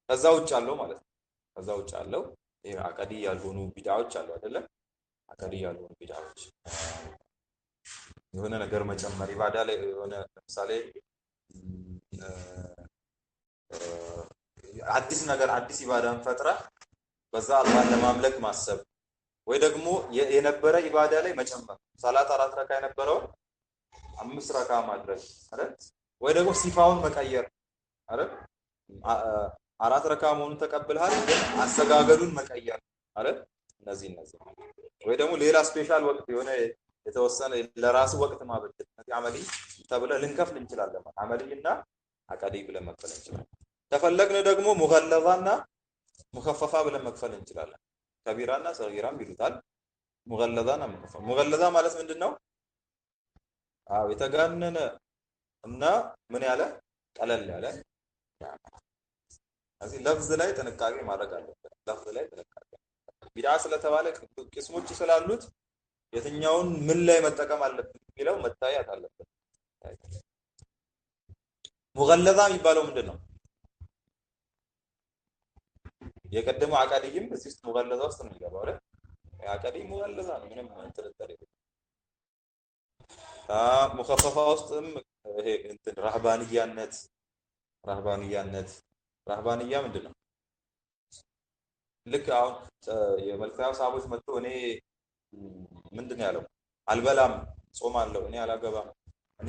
ከዛ ውጭ አለው ማለት ነው። ከዛ ውጭ አለው ይሄ አቀዲ ያልሆኑ ቢድዓዎች አሉ አይደለ? አቀዲ ያልሆኑ ቢድዓዎች የሆነ ነገር መጨመር ኢባዳ ላይ የሆነ ለምሳሌ አዲስ ነገር አዲስ ኢባዳን ፈጥራ በዛ አላህን ለማምለክ ማሰብ ወይ ደግሞ የነበረ ኢባዳ ላይ መጨመር ሰላት 4 ረካ የነበረው 5 ረካ ማድረግ አይደል? ወይ ደግሞ ሲፋውን መቀየር አይደል? 4 ረካ መሆኑን ተቀብለሃል ግን አሰጋገዱን መቀየር አይደል? እነዚህ ወይ ደግሞ ሌላ ስፔሻል ወቅት የሆነ የተወሰነ ለራስ ወቅት ማበጀት እነዚህ አመሊ ተብለ ልንከፍል እንችላለን። አመሊና አቀዲ ብለን መክፈል እንችላለን። ተፈለግነ ደግሞ ሙገለዛና ሙከፈፋ ብለን መክፈል እንችላለን። ከቢራና ሰጊራም ይሉታል። ሙገለዛና ሙከፈፋ። ሙገለዛ ማለት ምንድነው? አዎ የተጋነነ እና ምን ያለ ቀለል ያለ። ስለዚህ ለፍዝ ላይ ጥንቃቄ ማድረግ አለበት። ለፍዝ ላይ ጥንቃቄ ቢድዓ ስለተባለ ቅስሞች ስላሉት የትኛውን ምን ላይ መጠቀም አለብን የሚለው መታየት አለበት። ሙገለዛ የሚባለው ምንድነው? የቀደመው አቃዲይም እዚህ ውስጥ ሙገለዛ ውስጥ ነው የሚገባው አይደል? አቃዲ ሙገለዛ ነው፣ ምንም ጥርጥር የለም። ሙኸፈፋ ውስጥም ይሄ እንትን ራህባንያ ምንድነው? ልክ አሁን የመልካም ሰሃቦች መጥቶ እኔ ምንድነው ያለው? አልበላም፣ ጾማለሁ፣ እኔ አላገባም፣ እኔ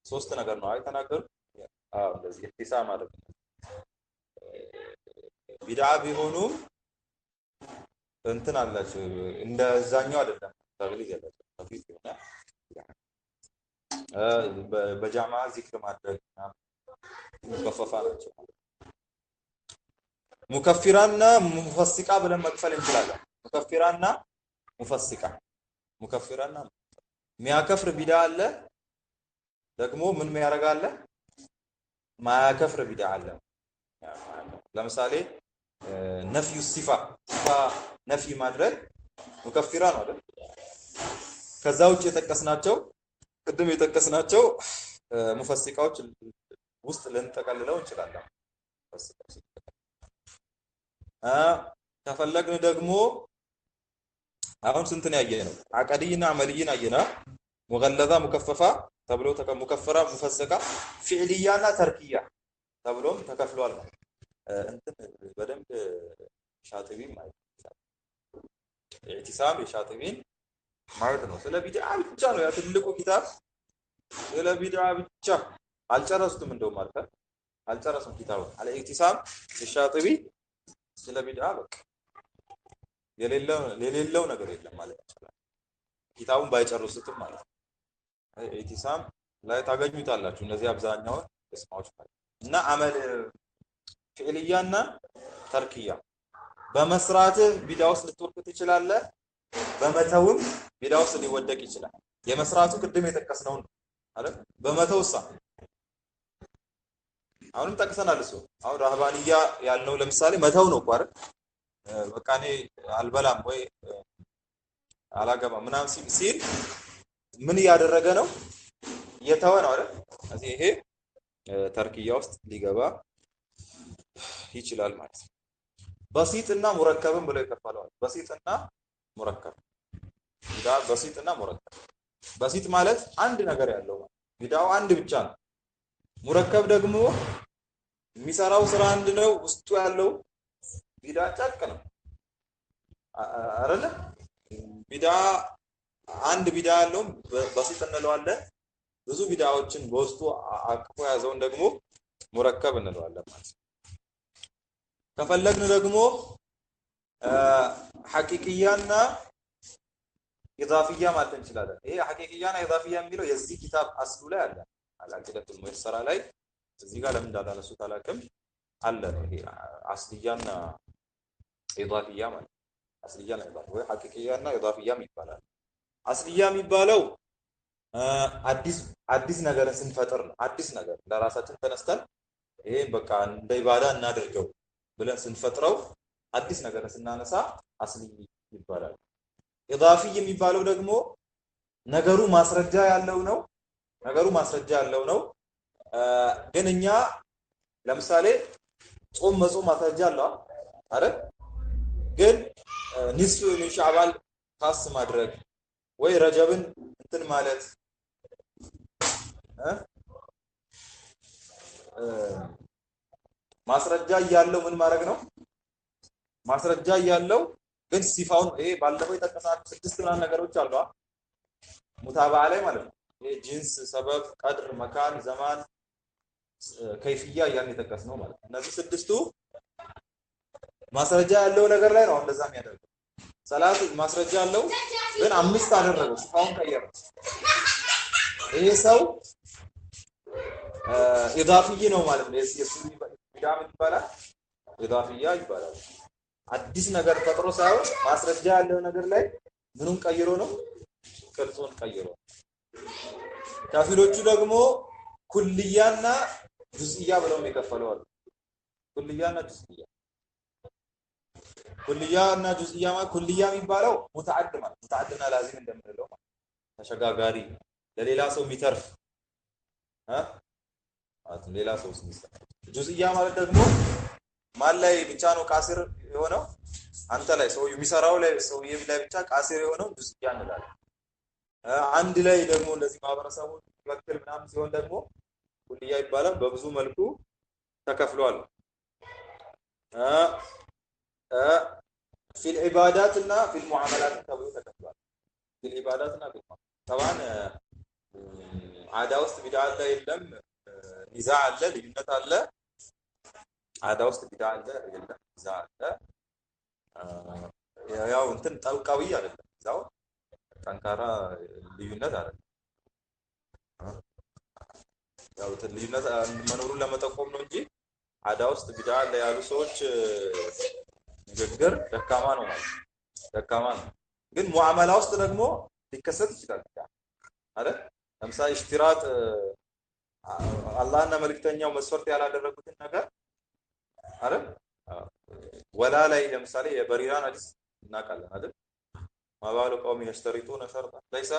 3 ነገር ነው አይተናገሩ። እንደዚህ ኢህቲሳም ማለት ነው። ቢድዓ ቢሆኑም እንትን አላቸው እንደዛኛው አይደለም። ተግሊዝ ያላቸው ተፊት ይሆና በጃማ ዚክር ማድረግ ሙከፈፋ ናቸው። ሙከፊራና ሙፈሲቃ ብለን መክፈል እንችላለን። ሙከፊራና ሙከፊራና የሚያከፍር ቢድዓ አለ፣ ደግሞ ምን የሚያደርግ አለ? ማያከፍር ቢድዓ አለ። ለምሳሌ ነፍዩ ሲፋ ነፍይ ማድረግ ሙከፊራ ነው አይደል? ከዛ ውጭ የጠቀስናቸው ቅድም የጠቀስናቸው ሙፈሲቃዎች ውስጥ ልንጠቀልለው እንችላለን። ከፈለግን ደግሞ አሁን ስንትን ያየነው አቀድይና አመልይን አየና ሙገለዛ ሙከፈፋ ተብሎ ሙከፈራ ሙፈሰቃ ፊዕልያና ተርኪያ ተብሎም ተከፍሏል ማለት እንትን በደንብ ሻጥቢ ማለት ኢዕቲሳም የሻጥቢን ማለት ነው። ስለ ቢድዓ ብቻ ነው ያ ትልቁ ኪታብ። ስለ ቢድዓ ብቻ አልጨረስኩም፣ እንደውም አልፈ አልጨረስኩም ኪታቡ አለ ኢዕቲሳም የሻጥቢ ስለ ቢድዓ በቃ የሌለው ነገር የለም ማለት ይቻላል። ኪታቡን ባይጨርሱትም ማለት ነው። ኢዕቲሳም ላይ ታገኙታላችሁ እነዚህ አብዛኛውን እስማዎች ማለት እና አመል ፊዕልያና ተርኪያ በመስራት ቢድዓ ውስጥ ልትወድቅ ትችላለህ፣ በመተውም ቢድዓ ውስጥ ሊወደቅ ይችላል። የመስራቱ ቅድም የጠቀስነው አይደል? በመተውሳ አሁንም ጠቅሰናል። እሱ አሁን ራህባንያ ያልነው ለምሳሌ መተው ነው አይደል? በቃ እኔ አልበላም ወይ አላገባም ምናምን ሲል ምን እያደረገ ነው? እየተወ ነው አይደል? ስለዚህ ይሄ ተርኪያ ውስጥ ሊገባ ይችላል ማለት ነው። በሲጥና ሙረከብን ብለው ይከፈላል። በሲጥና ሙረከብ ቢድዓ በሲጥና ሙረከብ። በሲጥ ማለት አንድ ነገር ያለው ማለት ቢድዓው አንድ ብቻ ነው። ሙረከብ ደግሞ የሚሰራው ስራ አንድ ነው፣ ውስጡ ያለው ቢድዓ ጨቅ ነው አይደለ? ቢድዓ አንድ ቢድዓ ያለው በሲጥ እንለዋለን። ብዙ ቢድዓዎችን በውስጡ አቅፎ ያዘውን ደግሞ ሙረከብ እንለዋለን ማለት ነው። ከፈለግን ደግሞ ሐቂቅያና ኢዳፊያ ማለት እንችላለን። ይሄ ሐቂቅያና ኢዳፊያ የሚለው የዚህ ኪታብ አስሉ ላይ አለ። አልአቂደቱል ሙየሰራ ላይ እዚህ ጋር ለምን እንዳላነሱት አላውቅም አለ ነው። ይሄ አስልያና ኢዳፊያ ማለት አስልያና ኢዳፊያ ወይ ሐቂቅያና ኢዳፊያም ይባላል። አስልያ የሚባለው አዲስ ነገርን ስንፈጥር ነው። አዲስ ነገር ለራሳችን ተነስተን ይሄን በቃ እንደ ኢባዳ እናድርገው ብለን ስንፈጥረው አዲስ ነገር ስናነሳ አስሊ ይባላል። ኢዳፊ የሚባለው ደግሞ ነገሩ ማስረጃ ያለው ነው። ግን እኛ ለምሳሌ ጾም መጾም ማስረጃ አለው አይደል? ግን ኒስፍ ምን ሻዕባን ታስ ማድረግ ወይ ረጀብን እንትን ማለት ማስረጃ ያለው ምን ማድረግ ነው? ማስረጃ ያለው ግን ሲፋውን ይሄ ባለፈው የጠቀስናቸው 6 ምናምን ነገሮች አሉ ሙታባ ላይ ማለት ነው። ይሄ ጂንስ፣ ሰበብ፣ ቀድር፣ መካን፣ ዘማን፣ ከይፍያ ያን የጠቀስነው ማለት ነው። እነዚህ 6ቱ ማስረጃ ያለው ነገር ላይ ነው እንደዛ የሚያደርገው። ሰላት ማስረጃ ያለው ግን 5 አደረገው፣ ሲፋውን ቀየረ። ይሄ ሰው ኢዳፊይ ነው ማለት ነው። የሱ ቢድዓ ይባላል፣ ኢዳፊያ ይባላል። አዲስ ነገር ፈጥሮ ሳይሆን ማስረጃ ያለው ነገር ላይ ምኑን ቀይሮ ነው? ቅርጹን ቀይሮ። ካፊሎቹ ደግሞ ኩልያና ጁዝኢያ ብለው የሚከፈለው አሉ። ኩልያና ጁዝኢያ ማለት ኩልያ የሚባለው ሙተዓድ ማለት ሙተዓድና ላዚም እንደምንለው ማለት ተሸጋጋሪ ለሌላ ሰው የሚተርፍ ሌላ ሰው ሲሰጥ። ጁዝኢያ ማለት ደግሞ ማን ላይ ብቻ ነው ቃሲር የሆነው? አንተ ላይ ሰው የሚሰራው ላይ ሰው ላይ ብቻ ቃሲር የሆነው ጁዝኢያ እንላለን። አንድ ላይ ደግሞ እንደዚህ ማህበረሰቡ ይወክል ምናምን ሲሆን ደግሞ ኩልያ ይባላል። በብዙ መልኩ ተከፍሏል። ፊል ዒባዳትና ፊል ሙዓመላት ተብሎ ተከፍሏል። ፊል ዒባዳትና ፊል ጠባን አዳ ውስጥ ቢድዓ አለ የለም? ኒዛ አለ፣ ልዩነት አለ። አዳ ውስጥ ቢድዓ አለ የለም? ኒዛ አለ። ያው እንትን ጠልቃዊ አይደለም፣ ዛው ጠንካራ ልዩነት አይደለም። ያው ልዩነት መኖሩን ለመጠቆም ነው እንጂ አዳ ውስጥ ቢድዓ አለ ያሉ ሰዎች ንግግር ደካማ ነው ማለት ደካማ ነው። ግን ሙዓመላ ውስጥ ደግሞ ሊከሰት ይችላል አይደል? ለምሳሌ ኢሽቲራጥ አላህና መልእክተኛው መስፈርት ያላደረጉትን ነገር አይደል? ወላ ላይ ለምሳሌ የበሪራን ሐዲስ እናውቃለን አይደል? ማባሉ ቀውም የሽተሪጡነ ሸርጣ ለይሳ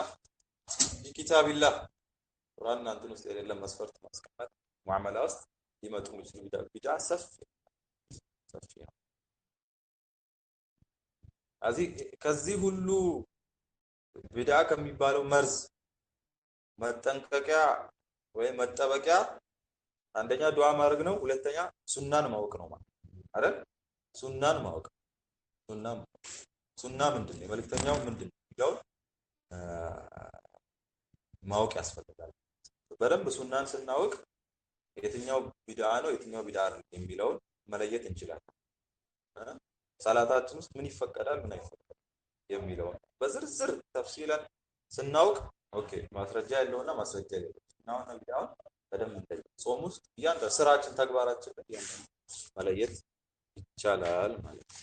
ቢኪታቢላህ ቁርአን አንተን ውስጥ የሌለ መስፈርት ማስቀመጥ ሙዓመላ ውስጥ ሊመጡ የሚችሉ ቢድዓ ሰፊ ነው። ከዚህ ሁሉ ቢድዓ ከሚባለው መርዝ መጠንቀቂያ ወይ መጠበቂያ አንደኛ ዱዓ ማድረግ ነው። ሁለተኛ ሱናን ማወቅ ነው ማለት አይደል? ሱናን ማወቅ ሱና ምንድን ነው? መልእክተኛው ምንድን ነው የሚለው ማወቅ ያስፈልጋል። በደንብ ሱናን ስናውቅ የትኛው ቢድዓ ነው የትኛው ቢድዓ አይደለም የሚለውን መለየት እንችላለን። ሰላታችን ውስጥ ምን ይፈቀዳል ምን አይፈቀድም የሚለውን በዝርዝር ተፍሲለን ስናውቅ ኦኬ ማስረጃ ያለውና ማስረጃ የሌለው ሱናውና ቢድዓውን በደንብ እንለይ። ጾም ውስጥ እያንዳንዱ ስራችን ተግባራችን እያንዳንዱ መለየት ይቻላል ማለት ነው።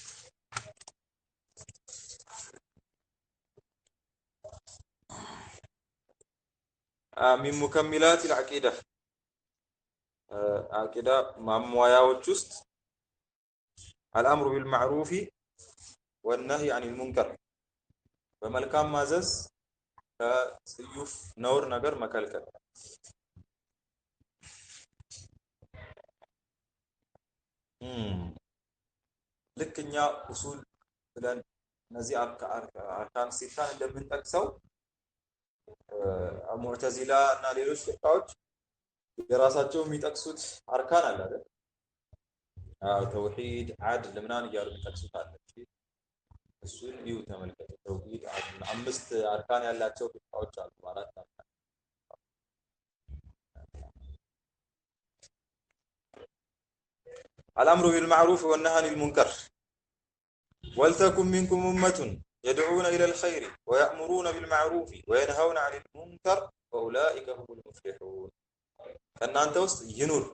من مكملات العقيدة عقيدة ማሟያዎች ውስጥ الأمر بالمعروف والنهي عن المنكر በመልካም ማዘዝ ከስዩፍ ነውር ነገር መከልከል። ልክኛ ኡሱል ብለን እነዚህ አርካን ሲታን እንደምንጠቅሰው ሙዕተዚላ እና ሌሎች ፍርቃዎች የራሳቸው የሚጠቅሱት አርካን አለ አይደል? ተውሂድ አድል ምናምን እያሉ የሚጠቅሱት አለ። እሱን ይሁ ተመልከቱ። ተውሂድ አድል አምስት አርካን ያላቸው ፍርቃዎች አሉ። አራት አርካን الأمر بالمعروف والنهي عن المنكر ولتكن منكم أمة يدعون إلى الخير ويأمرون بالمعروف وينهون عن المنكر وأولئك هم المفلحون. ከእናንተ ውስጥ ይኑር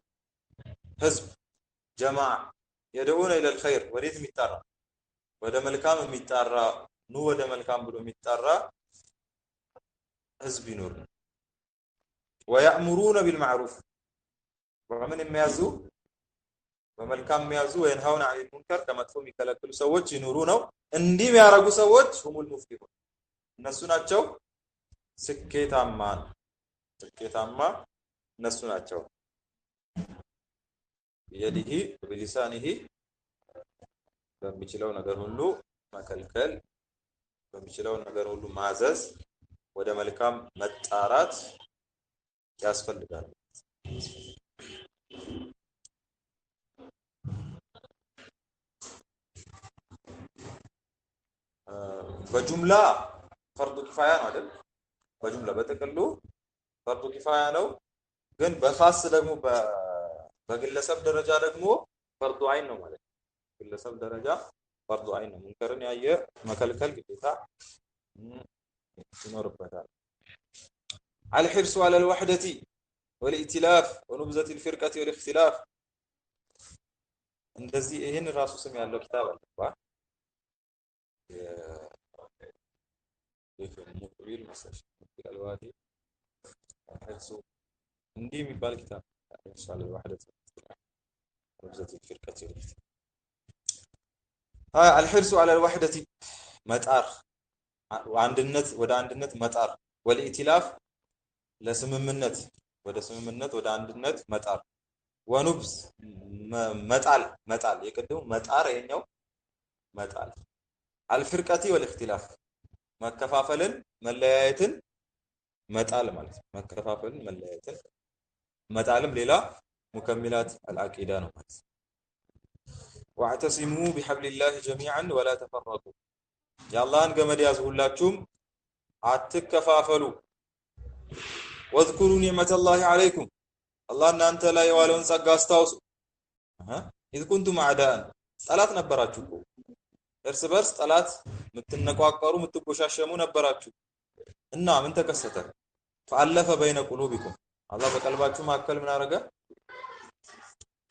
ህዝብ ጀማዓ يدعون إلى الخير ወዴት የሚጣራ ወደ መልካም የሚጣራ ኑ ወደ መልካም ብሎ የሚጣራ ህዝብ ይኑር። ويأمرون بالمعروف ወምን የሚያዙ በመልካም የሚያዙ وينهون عن المنكر ከመጥፎ የሚከለክሉ ሰዎች ይኑሩ ነው። እንዲህ የሚያረጉ ሰዎች ሁሙል ሙፍሊሁን እነሱ ናቸው ስኬታማ እነሱ ናቸው። በየዲሂ በሊሳኒሂ በሚችለው ነገር ሁሉ መከልከል በሚችለው ነገር ሁሉ ማዘዝ ወደ መልካም መጣራት ያስፈልጋል። በጁምላ ፈርዱ ኪፋያ ነው አይደል? በጁምላ በጥቅሉ ፈርዱ ኪፋያ ነው። ግን በኻስ ደግሞ በግለሰብ ደረጃ ደግሞ ፈርዱ አይን ነው ማለት ነው። ግለሰብ ደረጃ ፈርዱ አይን ነው። ሙንከርን ያየ መከልከል ግዴታ ይኖርበታል። الحرص على الوحدة والائتلاف ونبذة الفرقة والاختلاف እንደዚህ ይሄን ራሱ ስም ያለው ኪታብ አለ ሙቅቢል መሰለሽ አልዋዲ الحرص እንዲህ የሚባል ኪታብ ኢንሻአላህ الوحدة ونبذة الفرقة والاختلاف الحرص على الوحدة መጣር አንድነት ወደ አንድነት መጣር والائتلاف ለስምምነት ወደ ስምምነት ወደ አንድነት መጣር ወኑብዝ መጣል የቀደው መጣር የኛው መጣል አልፍርቀቲ ወልእክትላፍ መከፋፈልን መለያየትን መጣል ማለት ነው። መከፋፈልን መለያየትን መጣልም ሌላ ሙከሚላት አልአቂዳ ነው ማለት ነው። واعتصموا بحبل الله جميعا ولا تفرقوا የአላህን ገመድ ያዙ ሁላችሁም አትከፋፈሉ። واذكروا نعمة الله عليكم الله እናንተ ላይ የዋለውን ጸጋ አስታውሱ። إذ كنتم أعداء ጠላት ነበራችሁ እኮ እርስ በርስ ጠላት የምትነቋቀሩ የምትጎሻሸሙ ነበራችሁ እና ምን ተከሰተ? فألف بين قلوبكم الله በቀልባችሁ መካከል ምን አደረገ?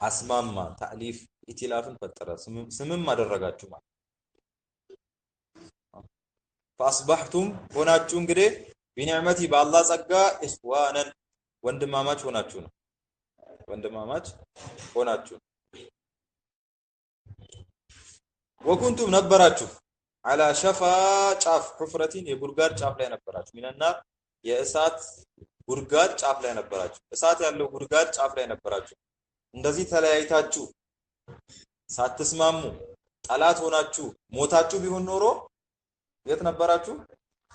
አስማማ ተዕሊፍ ኢትላፍን ፈጠረ ስምም አደረጋችሁ ማለት فأصبحتم ሆናችሁ እንግዲህ بنعمتي بالله ጸጋ إخوانا ወንድማማች ሆናችሁ ነው። ወንድማማች ሆናችሁ وكنتم ነበራችሁ على شفا ጫፍ حفرة የጉድጓድ ጫፍ ላይ ነበራችሁ ሚነና የእሳት ጉድጓድ ጫፍ ላይ ነበራችሁ። እሳት ያለው ጉድጓድ ጫፍ ላይ ነበራችሁ። እንደዚህ ተለያይታችሁ ሳትስማሙ ጠላት ሆናችሁ ሞታችሁ ቢሆን ኖሮ የት ነበራችሁ?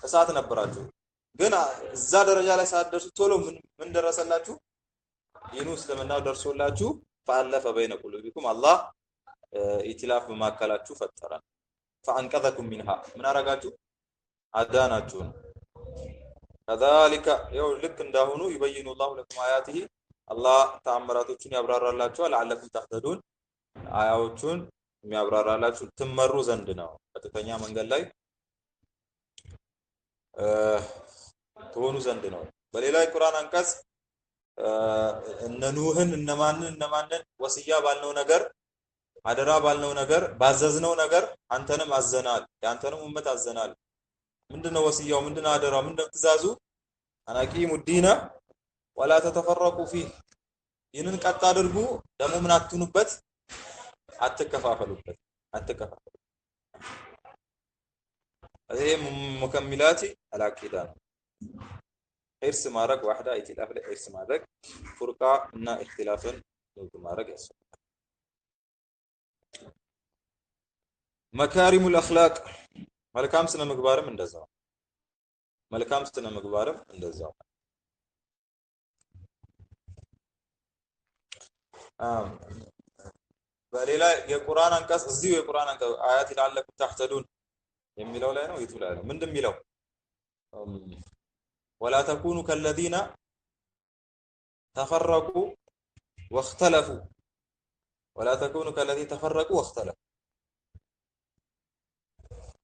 እሳት ነበራችሁ። ግን እዛ ደረጃ ላይ ሳትደርሱ ቶሎ ምን ደረሰላችሁ? ዲኑ እስልምናው ደርሶላችሁ ፈአለፈ በይነ ቁሉቢኩም አላህ ኢትላፍ በማካከላችሁ ፈጠረ። ፈአንቀዘኩም ሚንሃ ምን አረጋችሁ? አዳናችሁ። ከዛሊከ ያው ልክ እንዳሁኑ ይበይኑ ላሁ ለኩም አያቲሂ አላህ ተአምራቶቹን ያብራራላችኋል። ለዓለኩም ተህተዱን አያዎቹን የሚያብራራላችሁ ትመሩ ዘንድ ነው። ቀጥተኛ መንገድ ላይ ትሆኑ ዘንድ ነው። በሌላ የቁርአን አንቀጽ እነ ኑህን እነማንን ወስያ ባልነው ነገር አደራ ባልነው ነገር ባዘዝነው ነገር አንተንም አዘናል፣ ያንተንም ኡመት አዘናል። ምንድነው ወስያው? ምንድነው አደራው? ምንድነው ትእዛዙ? አናቂሙ ዲነ ወላ ተተፈረቁ ፊህ ይህንን ቀጥ አድርጉ፣ ደግሞ ምን አትኑበት? አትከፋፈሉበት። ይሄ ሙከሚላቲ አልአቂዳ ነው። ሒርስ ማድረግ ዋህዳ ኢትላፍ ላይ ሒርስ ማድረግ ፉርቃ እና ኢኽቲላፍን ማድረግ ያስፈልጋል። መካሪሙል አኽላቅ መልካም ስነ ምግባርም እንደዛው በሌላ የቁርአን አንቀጽ እዚሁ የቁርአን አንቀጽ አያት ለዓለኩም ተህተዱን የሚለው ላይ ነው። የቱ ላይ ነው? ምንድን የሚለው? ወላ ተኩኑ ከለዚነ ተፈረቁ ወእኽተለፉ ወላ ተኩኑ ከለዚነ ተፈረቁ ወእኽተለፉ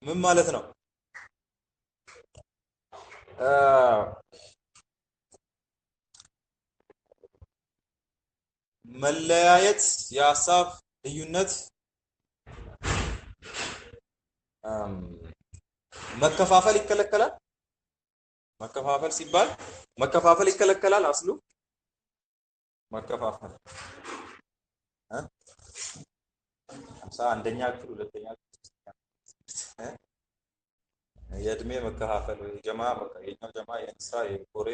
ምን ማለት ነው? መለያየት የሀሳብ ልዩነት መከፋፈል ይከለከላል። መከፋፈል ሲባል መከፋፈል ይከለከላል። አስሉ መከፋፈል አንደኛ ክፍል ሁለተኛ የእድሜ መከፋፈል ወይ ጀማ የኛው ጀማ የንሳ የኮሬ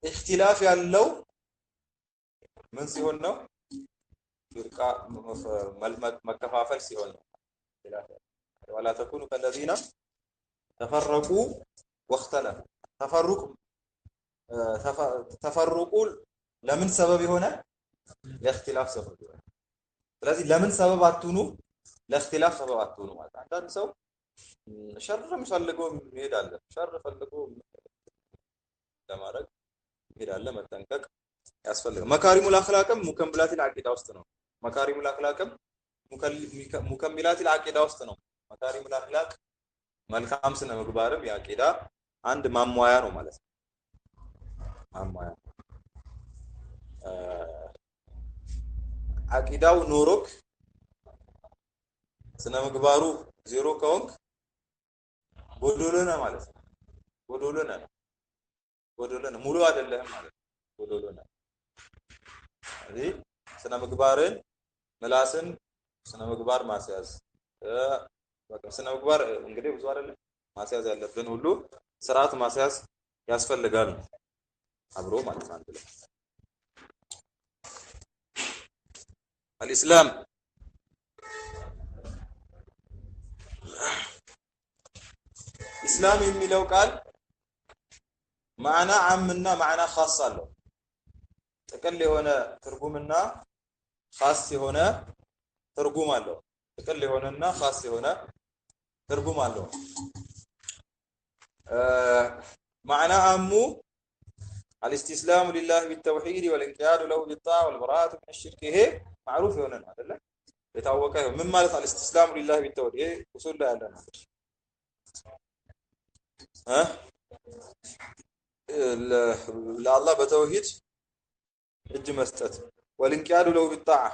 ኢኽቲላፍ ያለው ምን ሲሆን ነው? ፍርቃ መከፋፈል ሲሆን ነው። ወላ ተኩኑ ከለዚነ ተፈረቁ ወእኽተለፉ ተፈርቁ ለምን ሰበብ የሆነ ለእኽቲላፍ ሰበብ የሆነ ስለዚህ ለምን ሰበብ አትሁኑ? ለእኽቲላፍ ሰበብ አትሁኑ ማለት አንዳንድ ሰው ሸርም ፈልጎ ይሄዳል። ሸር ፈልጎ ለማድረግ ይሄዳል። መጠንቀቅ ያስፈልጋል። መካሪሙል አኽላቅም ሙከሚላቲል አቂዳ ውስጥ ነው። መካሪሙል አኽላቅም ሙከሚላቲል አቂዳ ውስጥ ነው። መካሪሙል አኽላቅ መልካም ስነ ምግባርም የአቂዳ አንድ ማሟያ ነው ማለት ነው። ማሟያ አቂዳው ኖሮክ ስነ ምግባሩ ዜሮ ከሆንክ ጎዶሎ ነህ ማለት ነው። ጎዶሎ ነህ ሙሉ አይደለህም ማለት ነው። ጎዶሎ ነህ። ስለዚህ ስነ ምግባርን ምላስን ስነ ምግባር ማስያዝ በቃ ስነ ምግባር እንግዲህ ብዙ አይደለም ማስያዝ ያለብን ሁሉ ስርዓት ማስያዝ ያስፈልጋል አብሮ ማለት ነው። አንድ ላይ الإسلام ኢስላም የሚለው ቃል ማዕና ዓምና ማዕና ኻስ አለው። ጥቅል የሆነ ትርጉምና ኻስ የሆነ ትርጉም አለው። ጥቅል የሆነና ኻስ የሆነ ትርጉም አለው። ማዕና ዓሙ الاستسلام لله بالتوحيد والانقياد له بالطاعة والبراءة من الشرك ይሄ معروف የሆነ ነው አይደለ? የታወቀ ምን ማለት الاستسلام لله بالتوحيد ይሄ ኡሱል ላይ ያለ ነው። ለአላህ በተውሂድ እጅ መስጠት والانقياد له بالطاعة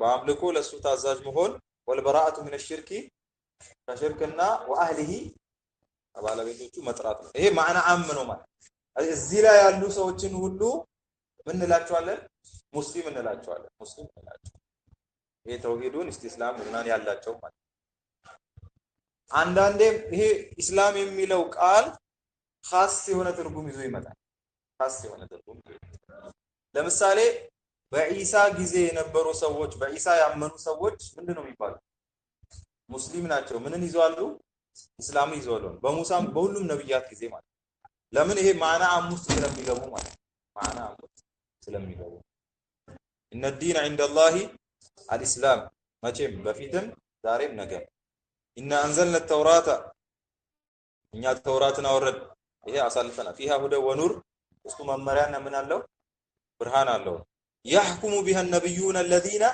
በአምልኮ ለሱ ታዛዥ መሆን والبراءة من الشرك ከሽርክና وأهله ባለቤቶቹ መጥራት ነው። ይሄ ማዕና ዓም ነው ማለት እዚህ ላይ ያሉ ሰዎችን ሁሉ ምን እንላቸዋለን? ሙስሊም እንላቸዋለን። ሙስሊም እንላቸው ይሄ ተውሂዱን ኢስቲስላም ምናን ያላቸው ማለት አንዳንዴም ይሄ ኢስላም የሚለው ቃል ኻስ የሆነ ትርጉም ይዞ ይመጣል። ኻስ የሆነ ትርጉም ለምሳሌ በኢሳ ጊዜ የነበሩ ሰዎች በኢሳ ያመኑ ሰዎች ምንድነው የሚባለው? ሙስሊም ናቸው። ምንን ይዘዋሉ? እስላምን ይዘዋሉ። በሙሳም በሁሉም ነብያት ጊዜ ማለት ለምን? ይሄ ማዕና አሙስት ስለሚገቡ ማለት ማዕና አሙስት ስለሚገቡ እነ ዲን ዐንደላሂ አልኢስላም መቼም በፊትም ዛሬም ነገም ኢና አንዘልነ ተውራተ እኛ ተውራትን አወረድ ይሄ አሳልፈናል ፊሃ ሁደ ወኑር ውስጡ መመሪያና ምን አለው? ብርሃን አለው። يحكم بها النبيون الذين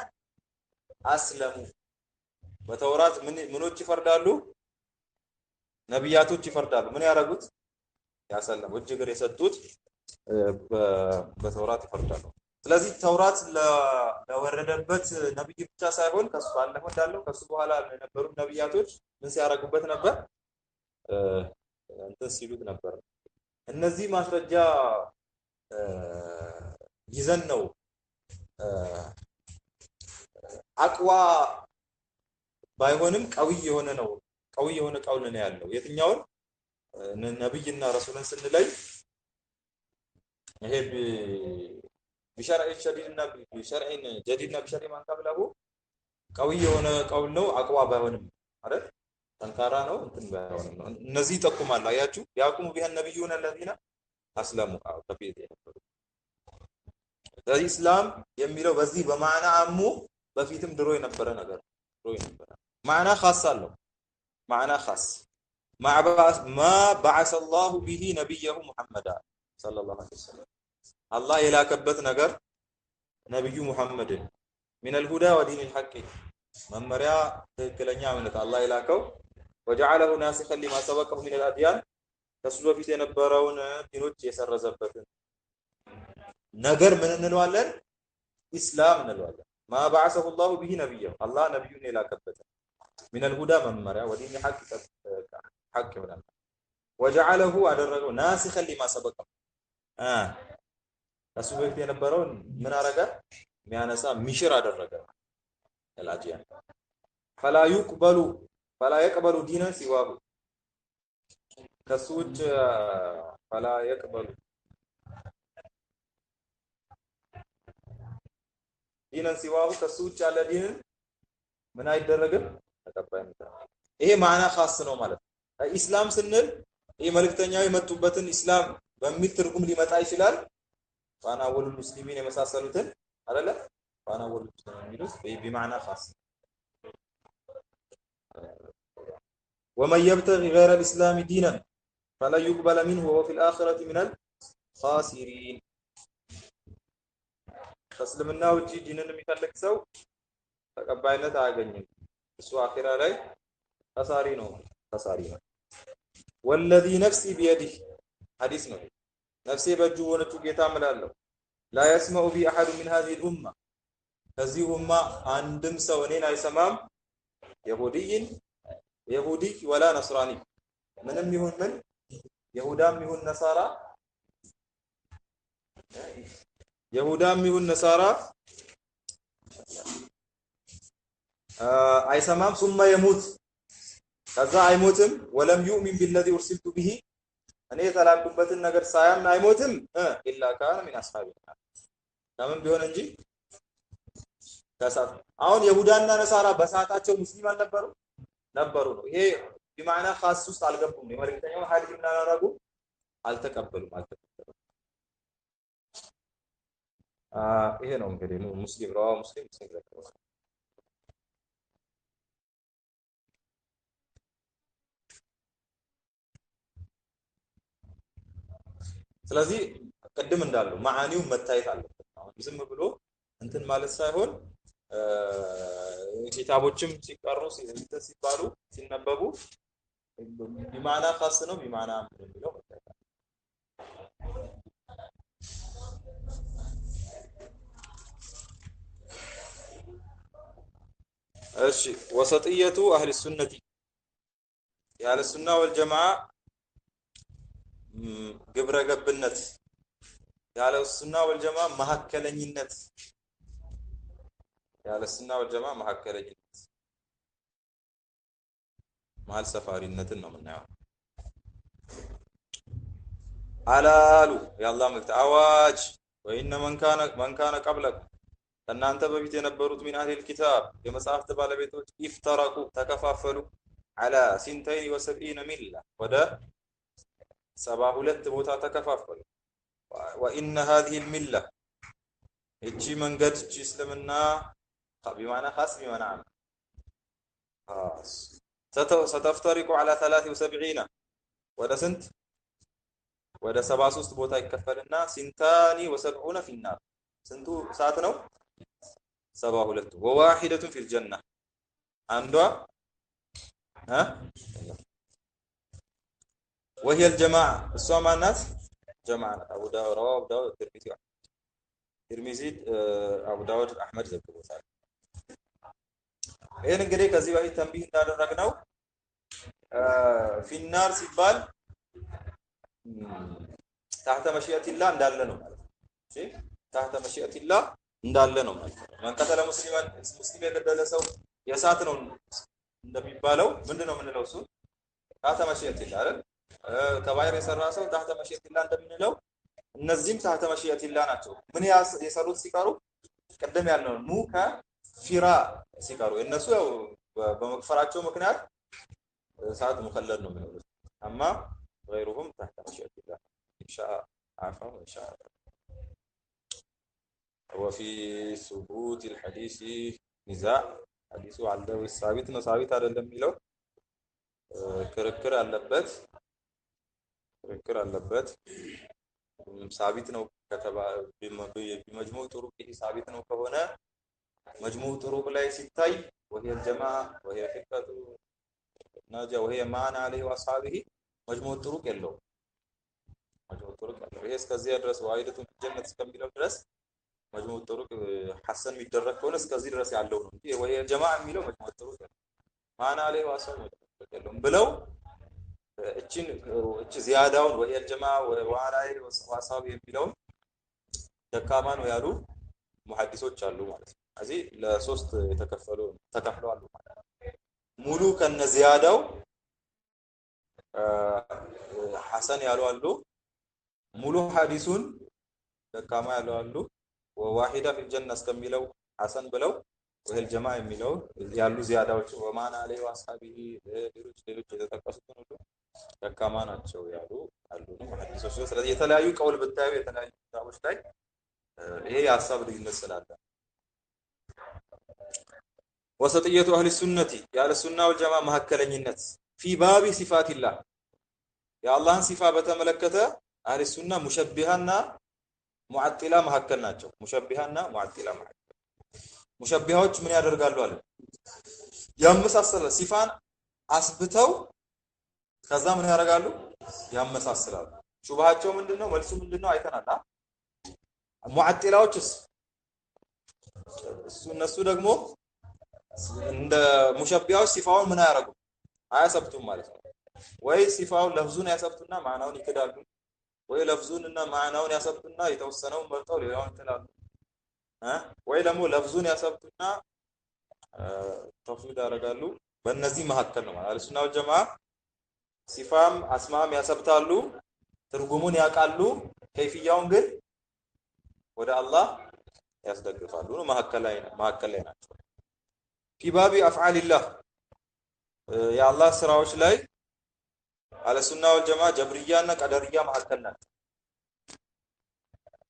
اسلموا በተውራት ምኖች ይፈርዳሉ? ነብያቶች ይፈርዳሉ። ምን ያረጉት? ያሰለሙ እጅግር የሰጡት በተውራት ይፈርዳሉ። ስለዚህ ተውራት ለወረደበት ነብይ ብቻ ሳይሆን ከሱ አለፈ እንዳለው ከሱ በኋላ የነበሩ ነብያቶች ምን ሲያረጉበት ነበር? እንትን ሲሉት ነበር። እነዚህ ማስረጃ ይዘን ነው አቅዋ ባይሆንም ቀውይ የሆነ ነው። ቀውይ የሆነ ቀውል ነው ያለው። የትኛውን ነብይና ረሱልን ስንለይ ይሄ بشرع شديدنا بشرع جديدنا بشرع ما قبله ቀውይ የሆነ ቀውል ነው። አቅዋ ባይሆንም አይደል? ጠንካራ ነው። እንትን ባይሆንም ነው። እነዚህ ይጠቁማሉ። አያችሁ ያቁሙ ቢሃ ነብዩና الذين اسلموا ከፊት የነበሩ ስለዚህ እስላም የሚለው በዚህ በማዕና አሙ በፊትም ድሮ የነበረ ነገር ድሮ የነበረ ማዕና ኻስ አለው። ማዕና ኻስ ما بعث الله به نبيه محمد صلى الله عليه وسلم አላህ የላከበት ነገር ነብዩ ሙሐመድን من الهدى ودين الحق መመሪያ ትክክለኛ እምነት አላህ የላከው وجعله ناسخا لما سبقه من الاديان ከሱ በፊት የነበረውን ዲኖች የሰረዘበትን ነገር ምን እንለዋለን? ኢስላም እንለዋለን። ما بعثه الله به نبيه አላህ ነብዩን የላከበት من الهدى መመሪያ ودين الحق حق ይሆናል። وجعله አደረገው ناسخا لما سبقه ከሱ በፊት የነበረውን ምን አረገ? ሚያነሳ ሚሽር አደረገ። ለላጂያን فلا يقبل دينا سواه ከሱት فلا يقبل ዲነን ሲዋሁ ከሱት ያለ ዲንን ምን አይደረግም? ተቀባይነት። ይሄ ማዕና ኻስ ነው ማለት ነው። ኢስላም ስንል ይሄ መልእክተኛው የመጡበትን ኢስላም በሚል ትርጉም ሊመጣ ይችላል። ፋና ወሉ ሙስሊሚን የመሳሰሉትን አይደለ? ፋና ወሉ ሙስሊሚን የሚሉት በማዕና ኻስ ومن يبتغي غير الاسلام دينا فلا يقبل منه وهو في الاخره من الخاسرين ከእስልምና ውጪ ዲንን የሚፈልግ ሰው ተቀባይነት አያገኝም። እሱ አኺራ ላይ ተሳሪ ነው። والذي نفسي بيده ሐዲስ ነው። ነፍሴ በእጁ ሆነችው ጌታ እምላለሁ لا يسمع بي احد من هذه الامه ከዚህ ኡማ አንድም ሰው እኔን አይሰማም ይሁዲ ወላ ነስራኒ ምንም ይሁን ምን ይሁዳም ይሁን ነሳራ ነሳራ አይሰማም ثم يموت ከዛ አይሞትም ወለም يؤمن بالذي ارسلت به እኔ የተላኩበትን ነገር ሳያምን አይሞትም ኢላ ካነ ሚን አስሐቢና ለምን ቢሆን እንጂ ከሳት አሁን ይሁዳና ነሳራ በሳታቸው ሙስሊም አልነበሩ ነበሩ ነው። ይሄ በማዕና ኻስ ውስጥ አልገቡም። የመልእክተኛው ሐዲስ ምን አላረጉ? አልተቀበሉም። ይሄ ነው እንግዲህ ሙስሊም ረዋ ሙስሊም ሲገለጸው ስለዚህ ቅድም እንዳለው ማዓኒው መታየት አለበት። አሁን ዝም ብሎ እንትን ማለት ሳይሆን ኪታቦችም ሲቀሩ ሲባሉ ሲነበቡ ቢማዕና ኻስ ነው ቢማዕና የሚለው መታየት እሺ ወሰጥየቱ አህሊ ሱነቲ ያለ ሱና ወልጀማዓ ግብረ ገብነት ያለ ሱና ወልጀማዓ መሐከለኝነት ያለ ሱና ወልጀማዓ መሐከለኝነት መሀል ሰፋሪነትን ነው የምናየው። አላሉ የአላህ መልእክት አዋጅ ወኢነ መንካነ ቀብለኩም ከእናንተ በፊት የነበሩት ሚን አህሊል ኪታብ የመጽሐፍት ባለቤቶች ኢፍተረቁ ተከፋፈሉ አላ ሲንተይን ወሰብኢነ ሚላ ወደ 72 ቦታ ተከፋፈሉ። ወኢነ ሃዚሂል ሚላ እቺ መንገድ እቺ እስልምና ቢማና ኻስ ቢማና ዓም ኻስ ستفترق على 73 ወደ ስንት ወደ 73 ቦታ ይከፈልና ሲንታኒ ወሰብዑነ ፊናር ስንቱ ሰዓት ነው 72 ወዋሂደቱ ፊል ጀና አንዷ وهي الجماعه እሷ ማናት ጀማዓ አቡ ዳውድ ረዋሁ አቡ ዳውድ ትርሚዚ አቡ ዳውድ አህመድ ዘግቦታል። ይሄን እንግዲህ ከዚህ በፊት ተንቢህ እንዳደረግነው ፊናር ሲባል ታህተ መሽየቲላህ እንዳለ ነው ማለት ነው። እሺ ታህተ መሽየቲላህ እንዳለ ነው ማለት ነው። መንቀተለ ሙስሊም የገደለ ሰው የእሳት ነው እንደሚባለው ምንድነው የምንለው? እሱ ታህተ መሽየቲላህ አይደል? ከባይር የሰራ ሰው ታህተ መሽየቲላህ እንደምንለው እነዚህም ታህተ መሽየቲላህ ናቸው። ምን የሰሩት ሲቀሩ ቀደም ያልነው ሙ ከፊራ ሲቀሩ እነሱ ያው በመክፈራቸው ምክንያት እሳት ሙከለድ ነው የሚሆኑት። አማ غيرهم تحت مشيئة الله إن شاء عفا وإن شاء. وفي ثبوت الحديث نزاع حديثه على الثابت ነው ثابت አይደለም የሚለው ክርክር አለበት ثابت ነው ከተባለ بمجموع طرق ثابت ነው ከሆነ مجموع طرق ላይ ሲታይ وهي الجماعة وهي فقة ناجا وهي معنا عليه واصحابه مجموع طرق የለው مجموع طرق ይሄ እስከዚህ ድረስ ዋሂደቱ ጀነት እስከሚለው ድረስ مجموع طرق ሐሰን የሚደረግ ከሆነ እስከዚህ ድረስ ያለው ነው እንጂ ወይ ጀማዓ የሚለው مجموع طرق معنا عليه واصحابه የለው ብለው እቺ ዚያዳውን ወይ الجماعة ወአላይ ዋሳብ የሚለው ደካማ ነው ያሉ ሙሐዲሶች አሉ ማለት ነው። እዚህ ለሶስት ተከፍለዋል ማለት ነው። ሙሉ ከነ ዚያዳው ሐሰን ያሉ አሉ፣ ሙሉ ሐዲሱን ደካማ ያሉ አሉ። ወዋሂዳ ፊል ጀና እስከሚለው ሐሰን ብለው ወህል ጀማዓ የሚለው ያሉ ዚያዳዎች ወማና አለይ ወአስሐቢሂ ሌሎች የተጠቀሱት ሁሉ ደካማ ናቸው ያሉ አሉ ሐዲሶች። ስለዚህ የተለያዩ ቀውል ብታዩ የተለያዩ ኪታቦች ላይ ይሄ የሐሳብ ልዩነት ስላለ ወሰጥየቱ አህሊ ሱነቲ ያለ ሱና ወልጀማ መሐከለኝነት ፊ ባቢ ሲፋቲላህ የአላህን ሲፋ በተመለከተ አህሊ ሱና ሙሸቢሃና ሙዓጢላ መሐከል ናቸው። ሙሸቢሃና ሙዓጢላ መሐከል ሙሸቢሃዎች ምን ያደርጋሉ አለ ያመሳሰለ ሲፋን አስብተው ከዛ ምን ያደርጋሉ ያመሳስላሉ። ሹብሃቸው ምንድነው? መልሱ ምንድነው? አይተናል። ሙዓጢላዎችስ እነሱ ደግሞ እንደ ሙሸቢሃዎች ሲፋውን ምን ያደርጉ አያሰብቱም ማለት ነው። ወይ ሲፋውን ለፍዙን ያሰብቱና ማዕናውን ይክዳሉ፣ ወይ ለፍዙን እና ማዕናውን ያሰብቱና የተወሰነውን መርጠው ሌላውን ይጥላሉ። ወይ ደግሞ ለፍዙን ያሰብቱና ተፍዊድ ያደርጋሉ። በእነዚህ መካከል ነው ማለት ሱና ወልጀማዓ ሲፋም አስማም ያሰብታሉ፣ ትርጉሙን ያውቃሉ፣ ከይፍያውን ግን ወደ አላህ ያስደግፋሉ ነው መካከል ላይ ናቸው። ፊባቢ አፍዓሊላህ የአላህ ስራዎች ላይ አለ ሱና ወልጀማዓ ጀብርያና ቀደርያ መካከል ናቸው።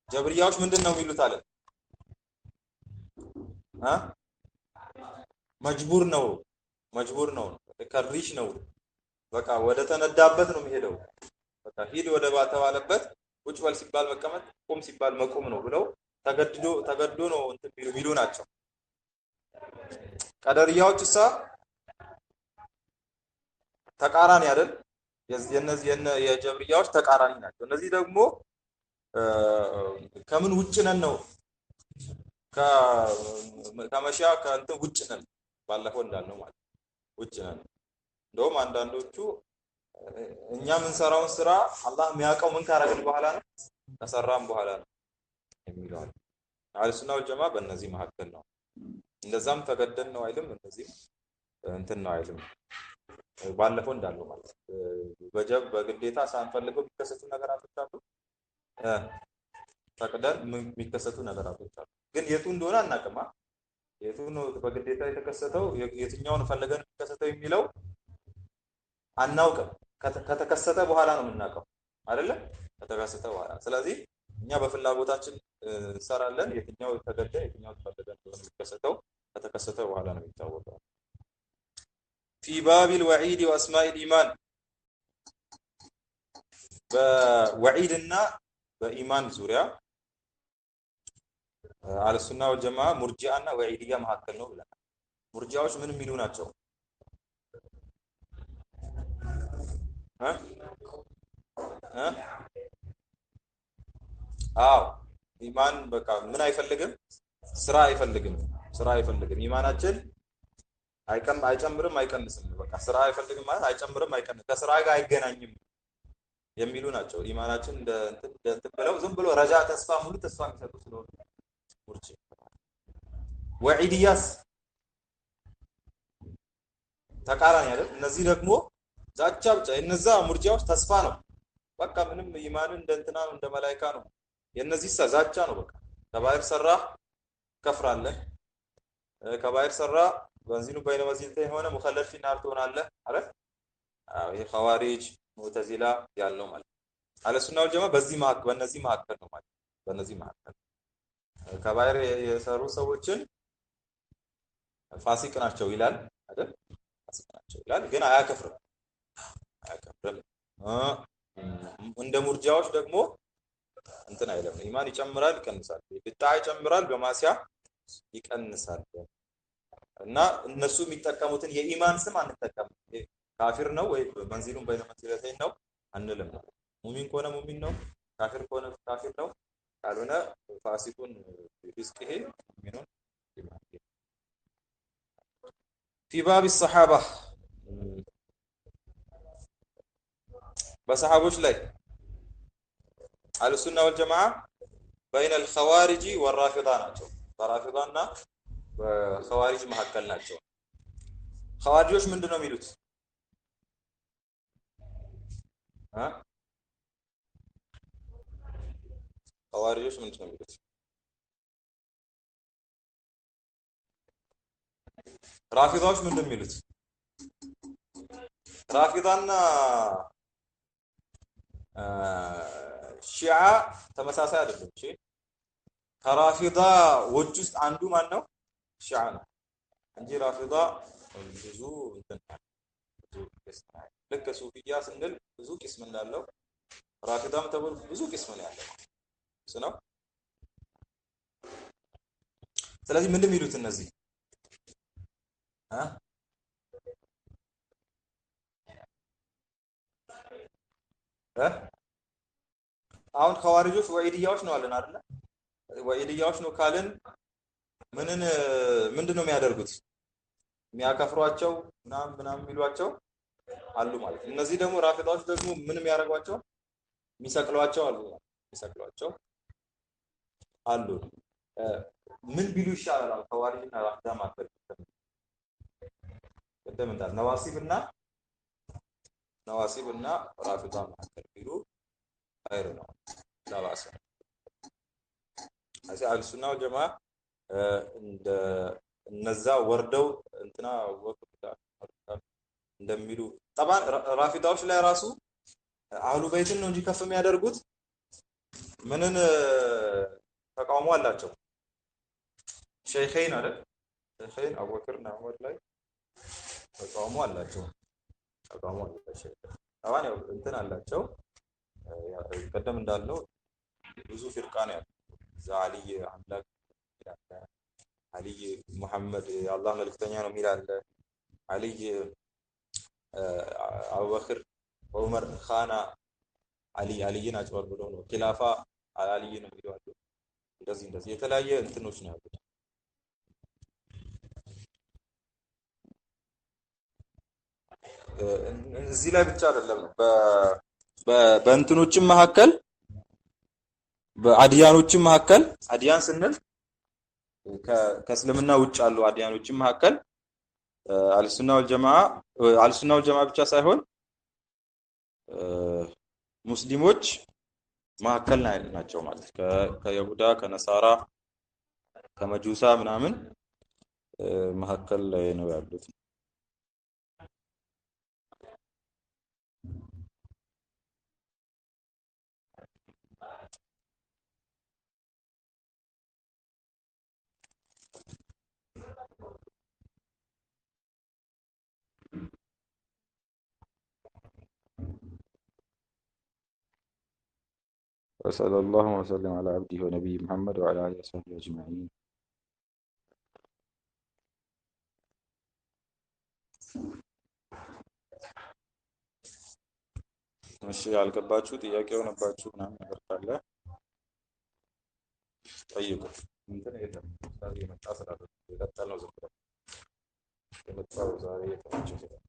ጀብርያዎች ምንድነው የሚሉት አለ መጅቡር ነው ከሪሽ ነው በቃ ወደ ተነዳበት ነው የሚሄደው። በቃ ሂድ ወደ ባተባለበት ቁጭ በል ሲባል መቀመጥ፣ ቁም ሲባል መቆም ነው ብለው ተገዶ ነው እንትን የሚሉ ናቸው። ቀደርያዎች እሳ ተቃራኒ አይደል? የነዚህ የጀብርያዎች ተቃራኒ ናቸው። እነዚህ ደግሞ ከምን ውጭ ነን ነው ከመሻ ከእንትን ውጭ ነን ባለፈው እንዳልነው ማለት ውጭ ነን። እንደውም አንዳንዶቹ እኛ የምንሰራውን ስራ አላህ የሚያውቀው ምን ካረግን በኋላ ነው ከሰራን በኋላ ነው የሚለው አህለ ሱና ወልጀማዓ በእነዚህ መካከል ነው። እንደዛም ተገደን ነው አይልም፣ እንደዚህ እንትን ነው አይልም። ባለፈው እንዳለው ማለት በጀብ በግዴታ ሳንፈልገው የሚከሰቱ ነገራቶች አሉ። ፈቅደን የሚከሰቱ ነገራቶች አሉ። ግን የቱ እንደሆነ አናውቅም። የቱ ነው በግዴታ የተከሰተው የትኛውን ፈልገን የሚከሰተው የሚለው አናውቅም። ከተከሰተ በኋላ ነው የምናውቀው አይደለ? ከተከሰተ በኋላ። ስለዚህ እኛ በፍላጎታችን እንሰራለን። የትኛው ተገደ የትኛው ተፈልገን እንደሆነ የሚከሰተው ከተከሰተ በኋላ ነው የሚታወቀው። في باب الوعيد واسماء الايمان በወዒድና በኢማን ዙሪያ አለ ሱና ወልጀማ ሙርጂአና ወዒድያ መካከል ነው ብለናል። ሙርጂአዎች ምን የሚሉ ናቸው? አዎ ኢማን በቃ ምን አይፈልግም? ስራ አይፈልግም። ኢማናችን አይጨምርም አይቀንስም። በቃ ስራ አይፈልግም ማለት አይጨምርም አይቀንስም፣ ከስራ ጋር አይገናኝም የሚሉ ናቸው። ኢማናችን እንደ እንትን ብለው ዝም ብሎ ረጃ ተስፋ ሙሉ ተስፋ የሚሰጡ ስለሆነ ሙርጂ። ወዒድያስ ተቃራኒ አይደል? እነዚህ ደግሞ ዛቻ ብቻ። እነዛ ሙርጂያዎች ተስፋ ነው። በቃ ምንም ኢማን እንደ እንትና እንደ መላእክት ነው። የነዚህ ዛቻ ነው። በቃ ከባይር ሰራ ከፍራለህ፣ ከባይር ሰራ በንዚኑ በይነ ወዚልተይን ሆነ ሙኸለድ ፊ ናር ትሆናለህ አይደል? አዎ ይሄ ኸዋሪጅ ሙዕተዚላ ያለው ማለት አለ ሱና ወልጀማ በእነዚህ መካከል ነው ማለት። በእነዚህ መካከል ከባይር የሰሩ ሰዎችን ፋሲቅ ናቸው ይላል አይደል? ፋሲቅ ናቸው ይላል፣ ግን አያከፍርም። እንደ ሙርጂያዎች ደግሞ እንትን አይለም። ኢማን ይጨምራል ይቀንሳል፣ ብጣ ይጨምራል በማሲያ ይቀንሳል። እና እነሱ የሚጠቀሙትን የኢማን ስም አንጠቀምም። ካፊር ነው ወይ መንዚሉን በይነ መንዚለተይን ነው አንልም። ሙሚን ከሆነ ሙሚን ነው፣ ካፊር ከሆነ ካፊር ነው፣ ካልሆነ ፋሲቁን ፊስቂሂ ሙሚኑን ኢማን። ፊ ባብ الصحابه በሰሃቦች ላይ አህሉ ሱና ወልጀማዓ በይነ الخوارج والرافضه ናቸው። በራፊዳና በኸዋሪጅ መካከል ናቸው። ኸዋሪጆች ምንድነው የሚሉት? ኸዋሪጆች ምንድነው የሚሉት? ራፊዳዎች ምንድነው የሚሉት? ራፊዳና ሺዓ ተመሳሳይ አይደለም። እሺ ከራፊዳዎች ውስጥ አንዱ ማን ነው? ሺዓ ነው እንጂ ራፊዳ ብዙ እንትን ልክ ሱፊያ ስንል ብዙ ቂስም እንዳለው ራፊዳም ተብሎ ብዙ ቂስም ነው ያለው ነው። ስለዚህ ምንድን የሚሉት እነዚህ አሁን ኸዋሪጆች ወዒድያዎች ነው አለን አይደል? ወዒድያዎች ነው ካልን ምንድነው የሚያደርጉት? የሚያከፍሯቸው ምናምን የሚሏቸው አሉ ማለት ነው። እነዚህ ደግሞ ራፊዳዎች ደግሞ ምንም ያደርጓቸው የሚሰቅሏቸው አሉ። ምን ቢሉ ይሻላል? ኸዋሪጅና ራፊዳ ማለት ቀደም እንዳል ነዋሲብና ራፊዳ ማለት ቢሉ አይሩ ነው ለባሰ አህሉ ሱና ወልጀማዓ እንደ እነዛ ወርደው እንትና ወቅታ እንደሚሉ طبعا ራፊዳዎች ላይ ራሱ አህሉ በይትን ነው እንጂ ከፍ የሚያደርጉት ምንን ተቃውሞ አላቸው። ሸይኸይን አይደል? ሸይኸይን አቡበክርና ዑመር ላይ ተቃውሞ አላቸው። طبعا ያው እንትን አላቸው። ቀደም እንዳልነው ብዙ ፍርቃ ነው ያለው። አልይ አምላክ ይላል፣ አልይ ሙሐመድ የአላህ መልእክተኛ ነው ይላል፣ አልይ አቡበክር ዑመር ኻና አልይን አጭበርብረው ነው ኺላፋ አልይ ነው ይላሉ። እንደዚህ የተለያየ እንትኖች ነው ያሉት። እዚህ ላይ ብቻ አይደለም በእንትኖችም መካከል በአዲያኖችም መካከል አዲያን ስንል ከእስልምና ውጭ ያሉ አዲያኖችም መካከል አልሱና ወልጀማ አልሱና ወልጀማ ብቻ ሳይሆን ሙስሊሞች መካከል ናቸው ማለት ከይሁዳ ከነሳራ ከመጁሳ ምናምን መካከል ላይ ነው ያሉት። وصلى الله وسلم على عبده ونبيه محمد وعلى آله وصحبه أجمعين. እሺ ያልገባችሁ ጥያቄ የሆነባችሁ ምናምን ነገር ካለ ጠይቁ። እንትን የለም ዛሬ የመጣ ስላለ የቀጠል ነው። ዝም ብለን የመጣው ዛሬ የተመቸ ስላለ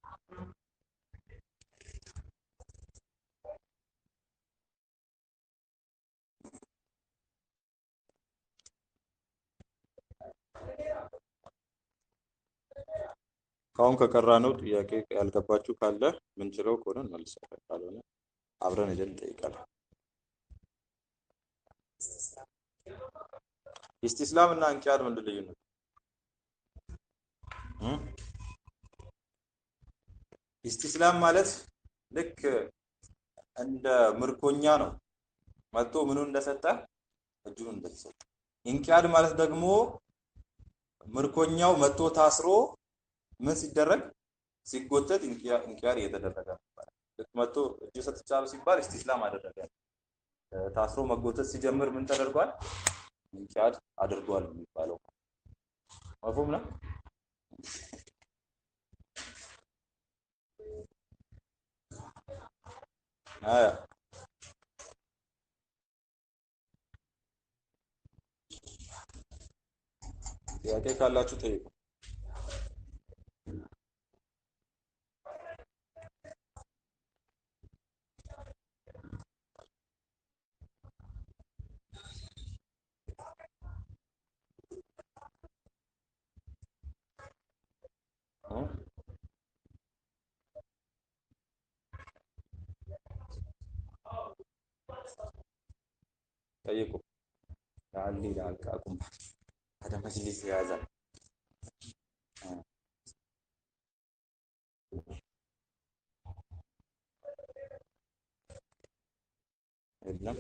ካሁን ከቀራ ነው። ጥያቄ ያልገባችሁ ካለ ምንችለው ከሆነ እንመልሳለን፣ ካልሆነ አብረን ሄደን እንጠይቃለን። ኢስቲስላም እና እንቂያድ ምንድን ልዩነት? ኢስቲስላም ማለት ልክ እንደ ምርኮኛ ነው። መጥቶ ምኑን እንደሰጠ እጁን እንደተሰጠ። እንቂያድ ማለት ደግሞ ምርኮኛው መጥቶ ታስሮ ምን ሲደረግ ሲጎተት እንቂያድ እየተደረገ ነበር። ልክ መጥቶ እጁ ሰጥቻለሁ ሲባል ኢስቲስላም አደረገ። ታስሮ መጎተት ሲጀምር ምን ተደርጓል? እንቂያድ አድርጓል የሚባለው መፍሁም ነው። አያ ጥያቄ ካላችሁ ጠይቁ። ጠይቁ። ለዓሊ ለአልቃኩም هذا مجلس هذا የለም